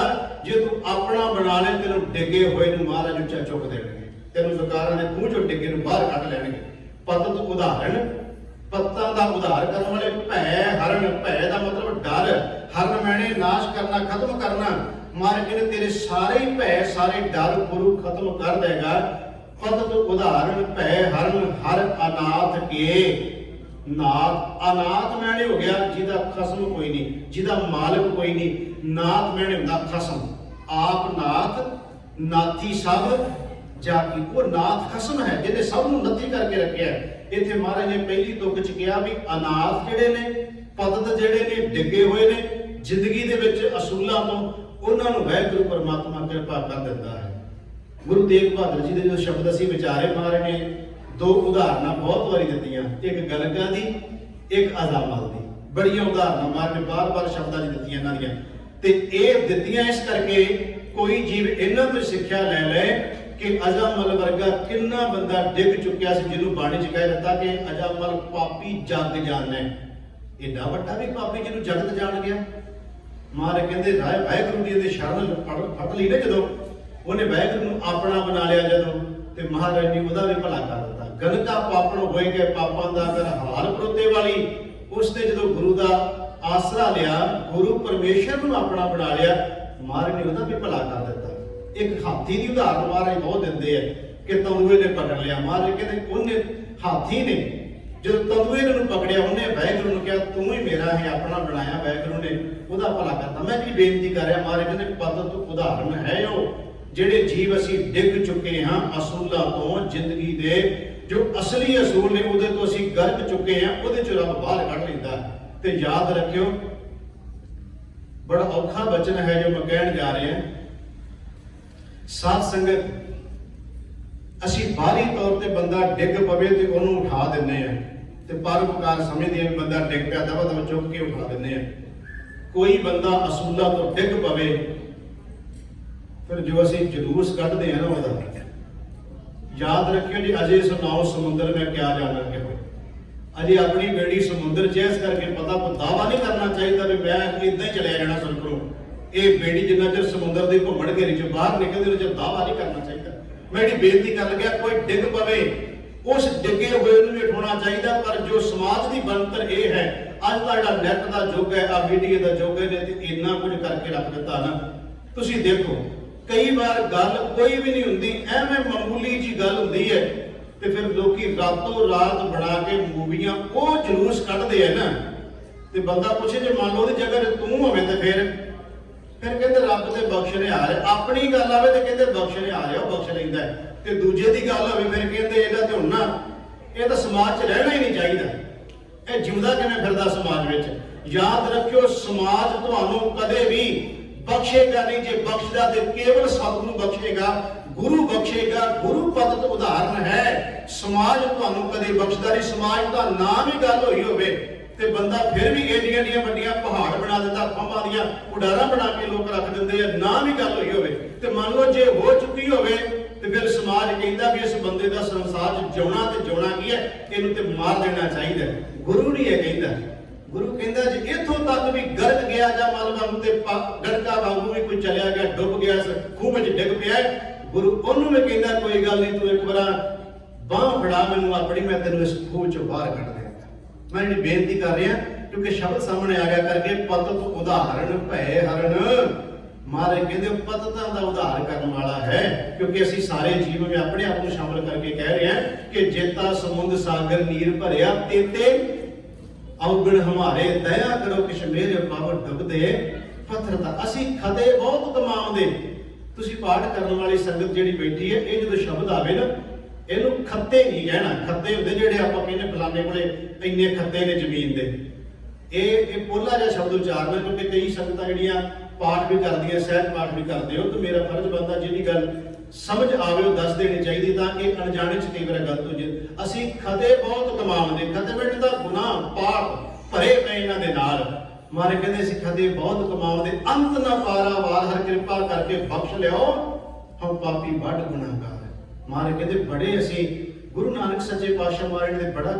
ਜੇ ਤੂੰ ਆਪਣਾ ਬਣਾ ਲੈ ਤੈਨੂੰ ਡਿੱਗੇ ਹੋਏ ਨੂੰ ਮਹਾਰਾਜ ਉੱਚਾ ਚੁੱਕ ਦੇਣਗੇ, ਤੈਨੂੰ ਵਿਕਾਰਾਂ ਦੇ ਖੂਹ ਚੋਂ ਡਿੱਗੇ ਨੂੰ ਬਾਹਰ ਕੱਢ ਲੈਣਗੇ। ਪਤਤ ਉਦਾਹਰਣ पत्तां दा उधार करने वाले भै हरण, भै दा मतलब डर, हरण मैने नाश करना, खत्म करना। मार के तेरे सारे ही भै सारे डर गुरु खत्म कर देगा। पतत उदाहरण भै हरण हर अनाथ के नाथ। अनाथ मैंने हो गया जिदा खसम कोई नहीं, जिदा मालिक कोई नहीं। नाथ मैंने होंदा खसम, आप नाथ नाथी सब जाकी। वो नाथ खसम है जिन्हें सब नूं नथी करके रखिया है। इत्थे महाराज ने पहली तुक च कहा भी अनाथ जिहड़े ने, पतत जिहड़े ने डिगे हुए ने जिंदगी दे विच असूलां तो, उन्हां नूं वाहिगुरू परमात्मा किरपा कर दिंदा है। गुरु तेग बहादुर जी दे जो शब्द असीं विचारे महाराज ने दो उदाहरणा बहुत बारी दित्तियां, एक गलगा दी एक अजामल दी। बड़ियां उदाहरणा महाराज ने बार बार शब्दां च दित्तियां इन्हां दियां। ते इह दित्तियां इस करके कोई जीव इन्हां तो सिੱਖਿਆ ਲੈ ले कि अजामल वर्गा किन्ना बंदा डिग चुकिया सी, जिन्हों बाणी च कह दिता कि अजामल पापी जग जाने। एडा वड्डा भी पापी जिन्हों जगत जान गया। महाराज कहते राय वाहिगुरू जी दे शरण फट ली ना जदों, उन्हें वाहिगुरू नूं अपना बना लिया जदों, ते महाराज ने उहदा भी भला कर दिता। गनका पापण होए गए पापां दा अगर हाल परोते वाली, उसने जदों गुरु दा आसरा लिया, गुरु परमेश्वर नूं अपना बना लिया, महाराज ने उहदा भी भला कर दिता। एक हाथी की उदाहरण महाराज बहुत दिंदे है कि तंदुए ने पकड़ लिया। महाराज कहते उन्हें हाथी ने जो तंदुए ने पकड़िया, उन्हें वाहिगुरू ने कहा तू ही मेरा है अपना बनाया। वाहिगुरू ने उहदा भला करता। मैं जी बेनती कर रहा महाराज कहते पतत उदाहरण है वो जिहड़े जीव असीं डिग चुके हाँ असूलों तो, जिंदगी दे जो असली असूल ने उहदे तो असीं गरक चुके हैं, उहदे चों रब बाहर कढ लैंदा। ते याद रखियो बड़ा औखा वचन है जो मैं कहण जा रहा हैं। साध संगत असी बाहरी तौर पर बंदा डिग पवे तो उन्होंने उठा दिंने हैं, तो परोपकार समझते हैं बंदा डिग पिया दवा दवा चुक के उठा दिंने हैं। कोई बंदा असूलों तो डिग पवे, फिर जो असी जलूस कढ़ते हैं ना वह याद रखियो जी, अजे सुनाओ समुद्र में क्या जाना क्यों। अजे अपनी बेड़ी समुद्र च, इस करके पता को दावा नहीं करना चाहिए भी मैं इदा ही चलिया जाना सनकों। ये बेड़ी जिन्ना चर समुद्र की घुमण घेरी चो बाहर निकलते उन्हें चर दावा नहीं करना चाहिए। मैं बेनती कर लग्या कोई डिग पवे उस डिगे हुए भी उठाना चाहिए। पर जो समाज की बनतर यह है, अज का जो नैट का युग है, आ मीडिया का युग है, इन्ना कुछ करके रख दिता ना। तुसीं देखो कई बार गल कोई भी नहीं होंदी, एवें मामूली जी गल होंदी है, तो फिर लोग रातों रात बना के मूवियां वो जलूस कढ़ते हैं ना। तो बंदा पूछे जो मान लो उहदी जगह तू होवे तो फिर कहते रब ते बख्शने आ रहे। अपनी गल आवे तो कहते बख्शने आ रहा, बख्श लैंदा है। ते दूजे की गल होवे फिर कहते इहदा ते हुण ना, ये तो समाज च रहना ही नहीं चाहिए। ये जिउंदा किवें फिरदा समाज विच। याद रखियो समाज तुहानूं कदे भी बख्शेगा नहीं। जे बख्शदा ते केवल सतगुरु बख्शेगा, गुरु बख्शेगा। गुरु पतत उदाहरण है। समाज तुहानूं कदे बख्शदा नहीं। समाज दा नाम ही गल होई होवे ते बंदा फिर भी एडियां एडियां वड्डियां पहाड़ बना दिंदा, खंभां दियां उडारां बना के लोग रख दिंदे आ, नाम ही गल होई होवे। ते मान लो जे हो चुकी होवे ते फिर समाज कहता भी इस बंदे दा संसार च जिउणा ते जिउणा की है, इहनूं ते मार देना चाहिए। गुरु नहीं है कहता। गुरु कहता जी इत्थों तक भी गरक गया जां मल वांगू ते गड़का वांगू भी कोई चलिया गया, डुब गया, खूह विच डिग पिया, गुरु उन्होंने भी कहता कोई गल नहीं, तू एक बार बांह फड़ा मैनूं अपनी, मैं तेनों इस खूह चों बाहर कढ देंगा। मैं जी बेनती कर रहा क्योंकि शब्द सामने आ गया करके पतत उदाहरण भै हरण। महाराज कहते पततां दा उदाहरण करने वाला है, क्योंकि असी सारे जीव में अपने आप को शामिल करके कह रहे हैं कि जेता समुद्र सागर नीर भरिया तेते अवगण हमारे, दया करो किश मेरे पावर डुबदे पत्थर दा। असी खदे बहुत कमाउंदे। तुसीं पाठ करने वाली संगत जिहड़ी बैठी है, ये जो शब्द आवे ना, इहनूं खत्ते नहीं कहना। खत्ते हुंदे जिहड़े आपां कहने फलाने कोले इन्ने खत्ते ने जमीन दे, ये पोला जिहा शब्द उच्चारना। क्योंकि कई संगतां जिहड़ियां पाठ भी करदियां, सहज पाठ भी करदे हो, तो मेरा फर्ज बनदा जिहड़ी गल समझ आवे वो दस देनी चाहिए, ताकि अनजाने च कई बार गलत हो जाए। असीं खते बहुत कमाउंदे, खते मिट दा गुनाह पाप भरे पए इन्हां दे नाल। मारे कहंदे असीं खते बहुत कमाउंदे, अंत ना पारा वार हर कृपा करके बख्श लिओ हम पापी बड़ गुनाहगार। मारे कहते बड़े असी गुरु नानक सच्चे पातशाह महाराज ने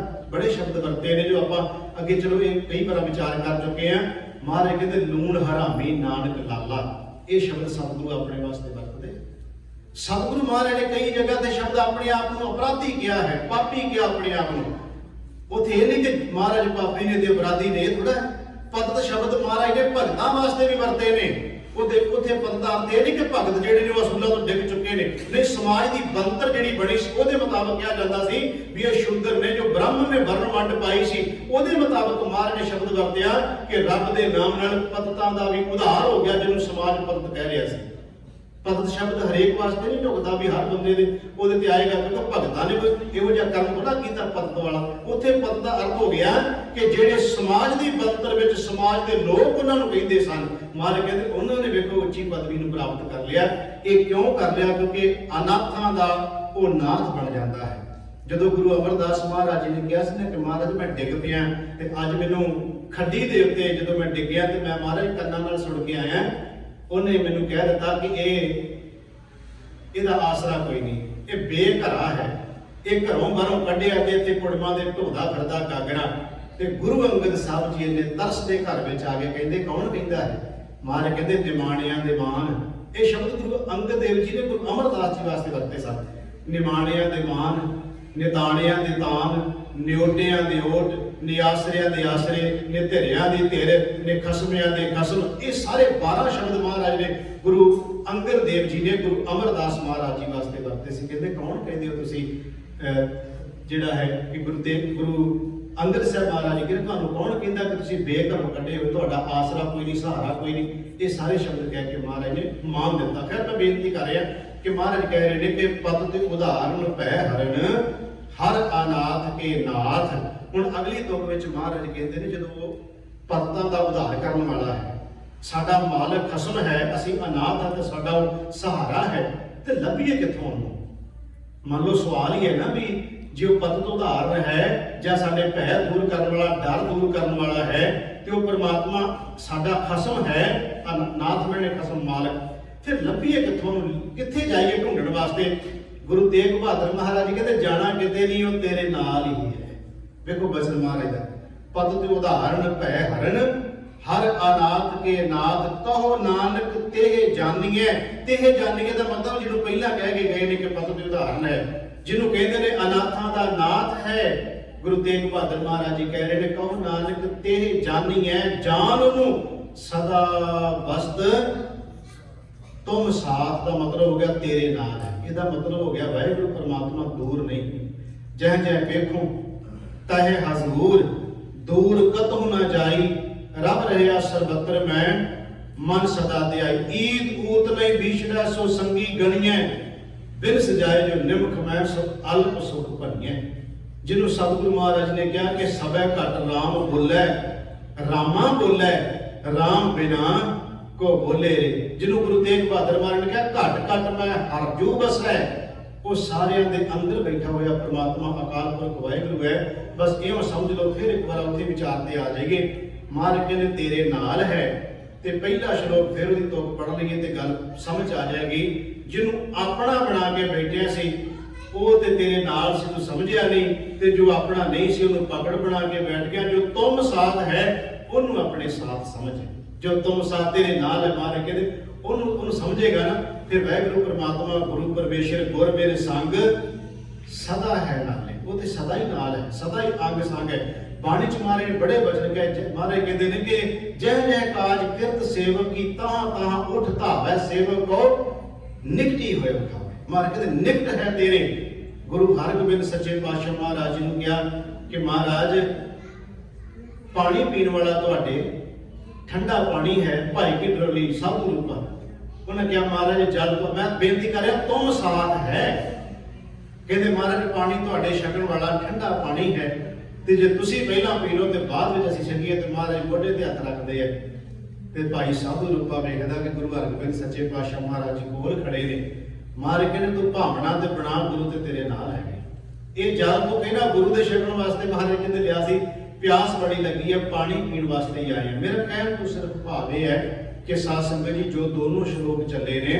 बड़े शब्द वरते ने, जो आप अगे चलो ये कई बार विचार कर चुके हैं। महाराज कहते लूण हरामी नानक लाला, ये शब्द सतगुरु अपने वास्ते वरतदे। सतगुरु महाराज ने कई जगह ते शब्द अपने आप को अपराधी किया है, पापी किया अपने आप को। ਉੱਥੇ ਇਹ ਨਹੀਂ ਕਿ ਮਹਾਰਾਜ ਪਾਪੀ ਨੇ ਤੇ ਅਪਰਾਧੀ ਨੇ, ਥੋੜਾ ਪਤਤ ਸ਼ਬਦ ਮਹਾਰਾਜ ਨੇ ਭਗਤਾਂ ਵਾਸਤੇ ਵੀ ਵਰਤੇ ਨੇ। ਉਹਦੇ ਉੱਥੇ ਪਤਤਾ ਅਰਥ ਇਹ ਨਹੀਂ ਕਿ ਭਗਤ ਜਿਹੜੇ ਨੇ ਉਹ ਅਸੂਲਾਂ ਤੋਂ ਡਿੱਗ ਚੁੱਕੇ ਨੇ, ਨਹੀਂ, ਸਮਾਜ ਦੀ ਬਣਤਰ ਜਿਹੜੀ ਬਣੀ ਸੀ ਉਹਦੇ ਮੁਤਾਬਕ ਕਿਹਾ ਜਾਂਦਾ ਸੀ ਵੀ ਇਹ ਸ਼ੂਦਰ ਨੇ, ਜੋ ਬ੍ਰਾਹਮਣ ਨੇ ਵਰਨ ਵੰਡ ਪਾਈ ਸੀ ਉਹਦੇ ਮੁਤਾਬਕ ਮਹਾਰਾਜ ਨੇ ਸ਼ਬਦ ਵਰਤਿਆ ਕਿ ਰੱਬ ਦੇ ਨਾਮ ਨਾਲ ਪਤਤਾਂ ਦਾ ਵੀ ਉਧਾਰ ਹੋ ਗਿਆ, ਜਿਹਨੂੰ ਸਮਾਜ ਪਤਤ ਕਹਿ ਰਿਹਾ ਸੀ। ਪਤਤ ਸ਼ਬਦ ਹਰੇਕ ਵਾਸਤੇ ਨਹੀਂ ਢੁਕਦਾ ਵੀ ਹਰ ਬੰਦੇ ਦੇ ਉਹਦੇ ਤੇ ਆਏਗਾ, ਕਿਉਂਕਿ ਭਗਤਾਂ ਨੇ ਕੋਈ ਇਹੋ ਜਿਹਾ ਕਰਮ ਥੋੜਾ ਕੀਤਾ ਪਤਤ ਵਾਲਾ। ਉੱਥੇ ਪਤਤ ਦਾ ਅਰਥ ਹੋ ਗਿਆ ਕਿ ਜਿਹੜੇ ਸਮਾਜ ਦੀ ਬਣਤਰ ਵਿੱਚ ਸਮਾਜ ਦੇ ਲੋਕ ਉਹਨਾਂ ਨੂੰ ਕਹਿੰਦੇ ਸਨ, ਮਹਾਰਾਜ ਕਹਿੰਦੇ ਉਹਨਾਂ ਨੇ ਵੇਖੋ ਉੱਚੀ ਪਦਵੀ ਨੂੰ ਪ੍ਰਾਪਤ ਕਰ ਲਿਆ। ਇਹ ਕਿਉਂ ਕਰ ਲਿਆ? ਕਿਉਂਕਿ ਅਨਾਥਾਂ ਦਾ ਉਹ ਨਾਥ ਬਣ ਜਾਂਦਾ ਹੈ। ਜਦੋਂ ਗੁਰੂ ਅਮਰਦਾਸ ਮਹਾਰਾਜ ਜੀ ਨੇ ਕਿਹਾ ਸੀ ਨਾ ਕਿ ਮਹਾਰਾਜ ਮੈਂ ਡਿੱਗ ਪਿਆ ਤੇ ਅੱਜ ਮੈਨੂੰ ਖੱਡੀ ਦੇ ਉੱਤੇ ਜਦੋਂ ਮੈਂ ਡਿੱਗਿਆ ਤੇ ਮੈਂ ਮਹਾਰਾਜ ਕੰਨਾਂ ਨਾਲ ਸੁਣ ਕੇ ਆਇਆ, ਉਹਨੇ ਮੈਨੂੰ ਕਹਿ ਦਿੱਤਾ ਕਿ ਇਹਦਾ ਆਸਰਾ ਕੋਈ ਨਹੀਂ, ਇਹ ਬੇਘਰਾ ਹੈ, ਇਹ ਘਰੋਂ ਬਾਹਰੋਂ ਕੱਢਿਆ ਤੇ ਇੱਥੇ ਕੁੜਮਾਂ ਦੇ ਢੋਦਾ ਫਿਰਦਾ ਗਾਗਣਾ। ਤੇ ਗੁਰੂ ਅੰਗਦ ਸਾਹਿਬ ਜੀ ਨੇ ਤਰਸ ਦੇ ਘਰ ਵਿੱਚ ਆ ਕੇ ਕਹਿੰਦੇ, ਕੌਣ ਕਹਿੰਦਾ ਹੈ? ਮਹਾਰਾਜ ਕਹਿੰਦੇ ਨਿਮਾਣਿਆਂ ਦੇ ਮਾਨ। ਇਹ ਸ਼ਬਦ ਗੁਰੂ ਅੰਗਦ ਦੇਵ ਜੀ ਨੇ ਗੁਰੂ ਅਮਰਦਾਸ ਜੀ ਵਾਸਤੇ ਵਰਤੇ ਸਨ। ਨਿਮਾਣਿਆਂ ਦੇ ਮਾਨ, ਨਿਤਾਣਿਆਂ ਦੇ ਤਾਨ, ਨਿਓਟਿਆਂ ਦੇ ਓਟ, ਨਿਆਸਰਿਆਂ ਦੇ ਆਸਰੇ, ਨਿਧਿਰਿਆਂ ਦੀ ਧਿਰ, ਨੇ ਖਸਮਿਆਂ ਦੇ ਖਸਮ। ਇਹ ਸਾਰੇ 12 ਸ਼ਬਦ ਮਹਾਰਾਜ ਨੇ ਗੁਰੂ ਅੰਗਦ ਦੇਵ ਜੀ ਨੇ ਗੁਰੂ ਅਮਰਦਾਸ ਮਹਾਰਾਜ ਜੀ ਵਾਸਤੇ ਵਰਤੇ ਸੀ। ਕਹਿੰਦੇ ਕੌਣ ਕਹਿੰਦੇ ਹੋ ਤੁਸੀਂ ਜਿਹੜਾ ਹੈ ਕਿ ਗੁਰੂ ਅੰਗਦ ਸਾਹਿਬ ਮਹਾਰਾਜ ਜੀ ਤੁਹਾਨੂੰ ਕੌਣ ਕਹਿੰਦਾ ਕਿ ਤੁਸੀਂ ਬੇਘਰੋਂ ਕੱਢੇ ਹੋ, ਤੁਹਾਡਾ ਆਸਰਾ ਕੋਈ ਨਹੀਂ, ਸਹਾਰਾ ਕੋਈ ਨਹੀਂ। ਇਹ ਸਾਰੇ ਸ਼ਬਦ ਕਹਿ ਕੇ ਮਹਾਰਾਜ ਨੇ ਮਾਨ ਦਿੱਤਾ। ਖੈਰ ਮੈਂ ਬੇਨਤੀ ਕਰ ਰਿਹਾ ਕਿ ਮਹਾਰਾਜ ਕਹਿ ਰਹੇ ਨੇ ਕਿ ਪਦ ਤੇ ਉਦਾਹਰਨ ਪੈ ਹਰਨ ਹਰ ਅਨਾਥ ਕੇ ਨਾਥ। ਹੁਣ ਅਗਲੀ ਤੁਕ ਵਿੱਚ ਮਹਾਰਾਜ ਕਹਿੰਦੇ ਨੇ ਜਦੋਂ ਪਤਤਾਂ ਦਾ ਉਧਾਰ ਕਰਨ ਵਾਲਾ ਹੈ, ਸਾਡਾ ਮਾਲਕ ਖਸਮ ਹੈ, ਅਸੀਂ ਅਨਾਥ ਹਾਂ ਤੇ ਸਾਡਾ ਉਹ ਸਹਾਰਾ ਹੈ, ਤੇ ਲੱਭੀਏ ਕਿੱਥੋਂ ਉਹਨੂੰ? ਮੰਨ ਲਓ ਸਵਾਲ ਹੀ ਹੈ ਨਾ ਵੀ ਜੇ ਉਹ ਪਤਤ ਉਦਾਹਰਨ ਹੈ ਜਾਂ ਸਾਡੇ ਭੈ ਦੂਰ ਕਰਨ ਵਾਲਾ, ਡਰ ਦੂਰ ਕਰਨ ਵਾਲਾ ਹੈ, ਤੇ ਉਹ ਪਰਮਾਤਮਾ ਸਾਡਾ ਖਸਮ ਹੈ, ਨਾਥ ਮੈਨੇ ਖਸਮ ਮਾਲਕ, ਫਿਰ ਲੱਭੀਏ ਕਿੱਥੋਂ ਉਹਨੂੰ? ਕਿੱਥੇ ਜਾਈਏ ਢੂੰਡਣ ਵਾਸਤੇ? ਗੁਰੂ ਤੇਗ ਬਹਾਦਰ ਮਹਾਰਾਜ ਜੀ ਕਹਿੰਦੇ ਜਾਣਾ ਕਿਤੇ ਨਹੀਂ, ਉਹ ਤੇਰੇ ਨਾਲ ਹੀ ਹੈ। ਵੇਖੋ ਬਚਨ ਮਹਾਰਾਜ ਦਾ, ਪਦ ਤੇ ਉਦਾਹਰਨ ਭੈ ਹਰਨ ਹਰ ਅਨਾਥ ਕੇ ਨਾਥ, ਕਹੋ ਨਾਨਕ ਤੇਹ ਜਾਣੀਏ। ਤੇਹ ਜਾਣੀਏ ਦਾ ਮਤਲਬ ਜਿਹਨੂੰ ਪਹਿਲਾਂ ਕਹਿ ਕੇ ਗਏ ਨੇ ਕਿ ਪਦ ਤੇ ਉਦਾਹਰਨ ਹੈ, ਜਿਹਨੂੰ ਕਹਿੰਦੇ ਨੇ ਅਨਾਥਾਂ ਦਾ ਨਾਥ ਹੈ। ਗੁਰੂ ਤੇਗ ਬਹਾਦਰ ਮਹਾਰਾਜ ਜੀ ਕਹਿ ਰਹੇ ਨੇ ਕਹੋ ਨਾਨਕ ਤੇਹ ਜਾਣੀਏ, ਜਾਨ ਉਹਨੂੰ ਸਦਾ ਬਸਤ ਤੁਮ ਸਾਥ। ਦਾ ਮਤਲਬ ਹੋ ਗਿਆ ਤੇਰੇ ਨਾਲ ਹੈ। ਇਹਦਾ ਮਤਲਬ ਹੋ ਗਿਆ ਵਾਹਿਗੁਰੂ ਪਰਮਾਤਮਾ ਦੂਰ ਨਹੀਂ, ਜਹ ਜਹ ਵੇਖੋ ਤਹਿ ਹਜ਼ੂਰ, ਦੂਰ ਕਤਹੁ ਨਾ ਜਾਈ, ਰੱਬ ਰਹਿਆ ਸਰਬੱਤਰ ਮੈਂ ਮਨ ਸਦਾ ਤੇ ਆਈ। ਈਦ ਊਤ ਲਈ ਵਿਛੜਾ ਸੋ ਸੰਗੀ ਗਣੀਐ, ਬਿਨ ਸਜਾਏ ਜੋ ਨਿਮਖ ਮੈਂ ਸੋ ਅਲਪ ਸੁਖ ਭਣੀਐ। ਜਿਹਨੂੰ ਸਤਿਗੁਰੂ ਮਹਾਰਾਜ ਨੇ ਕਿਹਾ ਕਿ ਸਭੈ ਘਟ ਰਾਮ ਬੋਲੇ, ਰਾਮਾ ਬੋਲੇ ਰਾਮ ਬਿਨਾ ਕੋ ਬੋਲੇ ਰੇ। ਜਿਹਨੂੰ ਗੁਰੂ ਤੇਗ ਬਹਾਦਰ ਮਹਾਰਾਜ ਨੇ ਕਿਹਾ ਘਟ ਘਟ ਮੈਂ ਹਰ ਜੂ ਬਸੈ, ਉਹ ਸਾਰਿਆਂ ਦੇ ਅੰਦਰ ਬੈਠਾ ਹੋਇਆ ਪਰਮਾਤਮਾ ਅਕਾਲ ਪੁਰਖ ਵਾਹਿਗੁਰੂ ਹੈ। ਬਸ ਇਹੋ ਸਮਝ ਲਓ, ਫਿਰ ਇੱਕ ਵਾਰ ਉੱਥੇ ਵਿਚਾਰ ਤੇ ਆ ਜਾਏਗੇ। ਮਹਾਰਾਜ ਕਹਿੰਦੇ ਤੇਰੇ ਨਾਲ ਹੈ, ਤੇ ਪਹਿਲਾ ਸ਼ਲੋਕ ਫਿਰ ਉਹਦੀ ਤੁਕ ਪੜ੍ਹ ਲਈਏ ਤੇ ਗੱਲ ਸਮਝ ਆ ਜਾਏਗੀ। ਜਿਹਨੂੰ ਆਪਣਾ ਬਣਾ ਕੇ ਬੈਠਿਆ ਸੀ ਉਹ ਤੇ ਤੇਰੇ ਨਾਲ ਸੀ, ਤੂੰ ਸਮਝਿਆ ਨਹੀਂ, ਤੇ ਜੋ ਆਪਣਾ ਨਹੀਂ ਸੀ ਉਹਨੂੰ ਪਕੜ ਬਣਾ ਕੇ ਬੈਠ ਗਿਆ। ਜੋ ਤੁਮ ਸਾਥ ਹੈ ਉਹਨੂੰ ਆਪਣੇ ਸਾਥ ਸਮਝ, ਜੋ ਤੁਮ ਸਾਥ ਤੇਰੇ ਨਾਲ ਹੈ ਮਹਾਰਾਜ ਕਹਿੰਦੇ ਉਹਨੂੰ ਸਮਝੇਗਾ ਨਾ, ਫਿਰ ਵਾਹਿਗੁਰੂ ਪਰਮਾਤਮਾ ਗੁਰੂ ਪਰਮੇਸ਼ਰ ਗੁਰ ਮੇਰੇ ਸੰਗ ਸਦਾ ਹੈ ਨਾਲੇ। ਉਹ ਤੇ ਸਦਾ ਹੀ ਨਾਲ ਹੈ, ਸਦਾ ਹੀ ਅੰਗ ਸੰਗ ਹੈ। ਬਾਣੀ ਚ ਮਹਾਰਾਜ ਨੇ ਬੜੇ ਬਚਨ ਕਹੇ। ਮਹਾਰਾਜ ਕਹਿੰਦੇ ਨੇ ਕਿ ਜਹ ਜਹ ਕਾਜ ਕਿਰਤ ਸੇਵਕ ਕੀ, ਤਾਹ ਤਾਹ ਉਠ ਧਾਵੈ ਸੇਵਕ ਕੋ ਨਿਕਟੀ ਹੋਏ ਉਠਾਵੇ। ਮਹਾਰਾਜ ਕਹਿੰਦੇ ਨਿਕਟ ਹੈ ਤੇਰੇ। ਗੁਰੂ ਹਰਗੋਬਿੰਦ ਸੱਚੇ ਪਾਤਸ਼ਾਹ ਮਹਾਰਾਜ ਜੀ ਨੂੰ ਕਿਹਾ ਕਿ ਮਹਾਰਾਜ ਪਾਣੀ ਪੀਣ ਵਾਲਾ ਤੁਹਾਡੇ ਠੰਡਾ ਪਾਣੀ ਹੈ, ਭਾਈ ਕੀ ਡਰਲੀ ਸਭ ਰੂਪਾ। ਉਹਨੇ ਕਿਹਾ ਮਹਾਰਾਜ ਜਲ ਤੋਂ ਮੈਂ ਬੇਨਤੀ ਕਰ ਰਿਹਾ ਤੁਮ ਸਾਥ ਹੈ। ਕਹਿੰਦੇ ਮਹਾਰਾਜ ਪਾਣੀ ਤੁਹਾਡੇ ਛਕਣ ਵਾਲਾ ਠੰਡਾ ਪਾਣੀ ਹੈ, ਤੇ ਜੇ ਤੁਸੀਂ ਪਹਿਲਾਂ ਪੀ ਲਓ ਤੇ ਬਾਅਦ ਵਿੱਚ ਅਸੀਂ ਛਕੀਏ। ਤੇ ਮਹਾਰਾਜ ਮੋਢੇ ਤੇ ਹੱਥ ਰੱਖਦੇ ਆ, ਤੇ ਭਾਈ ਸਾਧੂ ਰੂਪਾ ਵੇਖਦਾ ਕਿ ਗੁਰੂ ਹਰਗੋਬਿੰਦ ਸੱਚੇ ਪਾਤਸ਼ਾਹ ਮਹਾਰਾਜ ਜੀ ਕੋਲ ਖੜੇ ਨੇ। ਮਹਾਰਾਜ ਕਹਿੰਦੇ ਤੂੰ ਭਾਵਨਾ ਤੇ ਬਣਾ, ਗੁਰੂ ਤੇ ਤੇਰੇ ਨਾਲ ਹੈ। ਇਹ ਜਲ ਤੋਂ ਕਹਿੰਦਾ ਗੁਰੂ ਦੇ ਛਕਣ ਵਾਸਤੇ ਮਹਾਰਾਜ ਕਹਿੰਦੇ ਲਿਆ ਸੀ, ਪਿਆਸ ਬੜੀ ਲੱਗੀ ਹੈ, ਪਾਣੀ ਪੀਣ ਵਾਸਤੇ ਹੀ ਆਏ। ਮੇਰਾ ਕਹਿਣ ਤੋਂ ਸਿਰਫ ਭਾਵ ਇਹ ਹੈ ਕਿ ਸਾਧ ਸੰਗਤ ਜੀ ਜੋ ਦੋਨੋਂ ਸ਼ਲੋਕ ਚੱਲੇ ਨੇ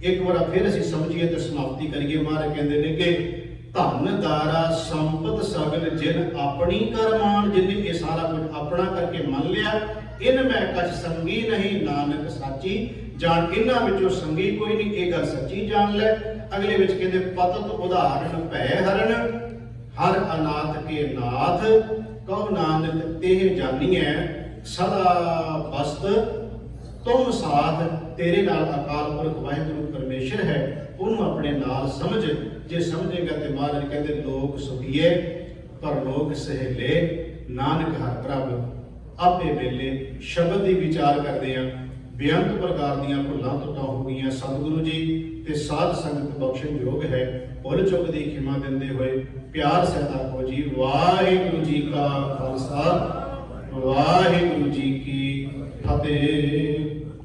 ਇੱਕ ਵਾਰ ਫਿਰ ਅਸੀਂ ਸਮਝੀਏ ਤੇ ਸਮਾਪਤੀ ਕਰੀਏ। ਮਹਾਰਾਜ ਕਹਿੰਦੇ ਨੇ ਕਿ ਧਨ ਦਾਰਾ ਸੰਪਤ ਸਗਲ ਜਿਨ ਆਪਣੀ ਕਰਮਾਨ, ਜਿਨੇ ਇਹ ਸਾਰਾ ਕੁਝ ਆਪਣਾ ਕਰਕੇ ਮੰਨ ਲਿਆ। ਇਨ ਮੈਂ ਕਛ ਸੰਗੀ ਨਹੀਂ ਨਾਨਕ ਸਾਚੀ ਜਾਣ, ਇਹਨਾਂ ਵਿੱਚੋਂ ਸੰਗੀ ਕੋਈ ਨਹੀਂ, ਇਹ ਗੱਲ ਸੱਚੀ ਜਾਣ ਲੈ। ਅਗਲੇ ਵਿੱਚ ਕਹਿੰਦੇ ਪਤਤ ਉਦਾਹਰਨ ਭੈ ਹਰਨ ਹਰ ਅਨਾਥ के नाथ कहो नानक तेह जानिए सदा बस्त तुम साथ। तेरे नाल अकाल पुरख वाहिगुरु परमेश्वर है, ਉਹਨੂੰ ਆਪਣੇ ਨਾਲ ਸਮਝ। ਜੇ ਸਮਝੇਗਾ ਤੇ ਮਹਾਰਾਜ ਕਹਿੰਦੇ ਲੋਕ ਸੁਖੀਏ ਪਰ ਲੋਕ ਸਹੇਲੇ, ਨਾਨਕ ਹਰ ਪ੍ਰਭ ਆਪੇ ਵੇਲੇ। ਸ਼ਬਦ ਦੀ ਵਿਚਾਰ ਕਰਦੇ ਆ, ਬੇਅੰਤ ਪ੍ਰਕਾਰ ਦੀਆਂ ਭੁੱਲਾਂ ਤੁੱਟਾਂ ਹੋ ਗਈਆਂ। ਸਤਿਗੁਰੂ ਜੀ ਤੇ ਸਾਧ ਸੰਗਤ ਬਖਸ਼ਣ ਯੋਗ ਹੈ। ਭੁੱਲ ਚੁੱਕ ਦੀ ਖਿਮਾ ਦਿੰਦੇ ਹੋਏ ਪਿਆਰ ਸਹਿਤਾ ਕਹੋ ਜੀ ਵਾਹਿਗੁਰੂ ਜੀ ਕਾ ਖਾਲਸਾ, ਵਾਹਿਗੁਰੂ ਜੀ ਕੀ ਫਤਿਹ।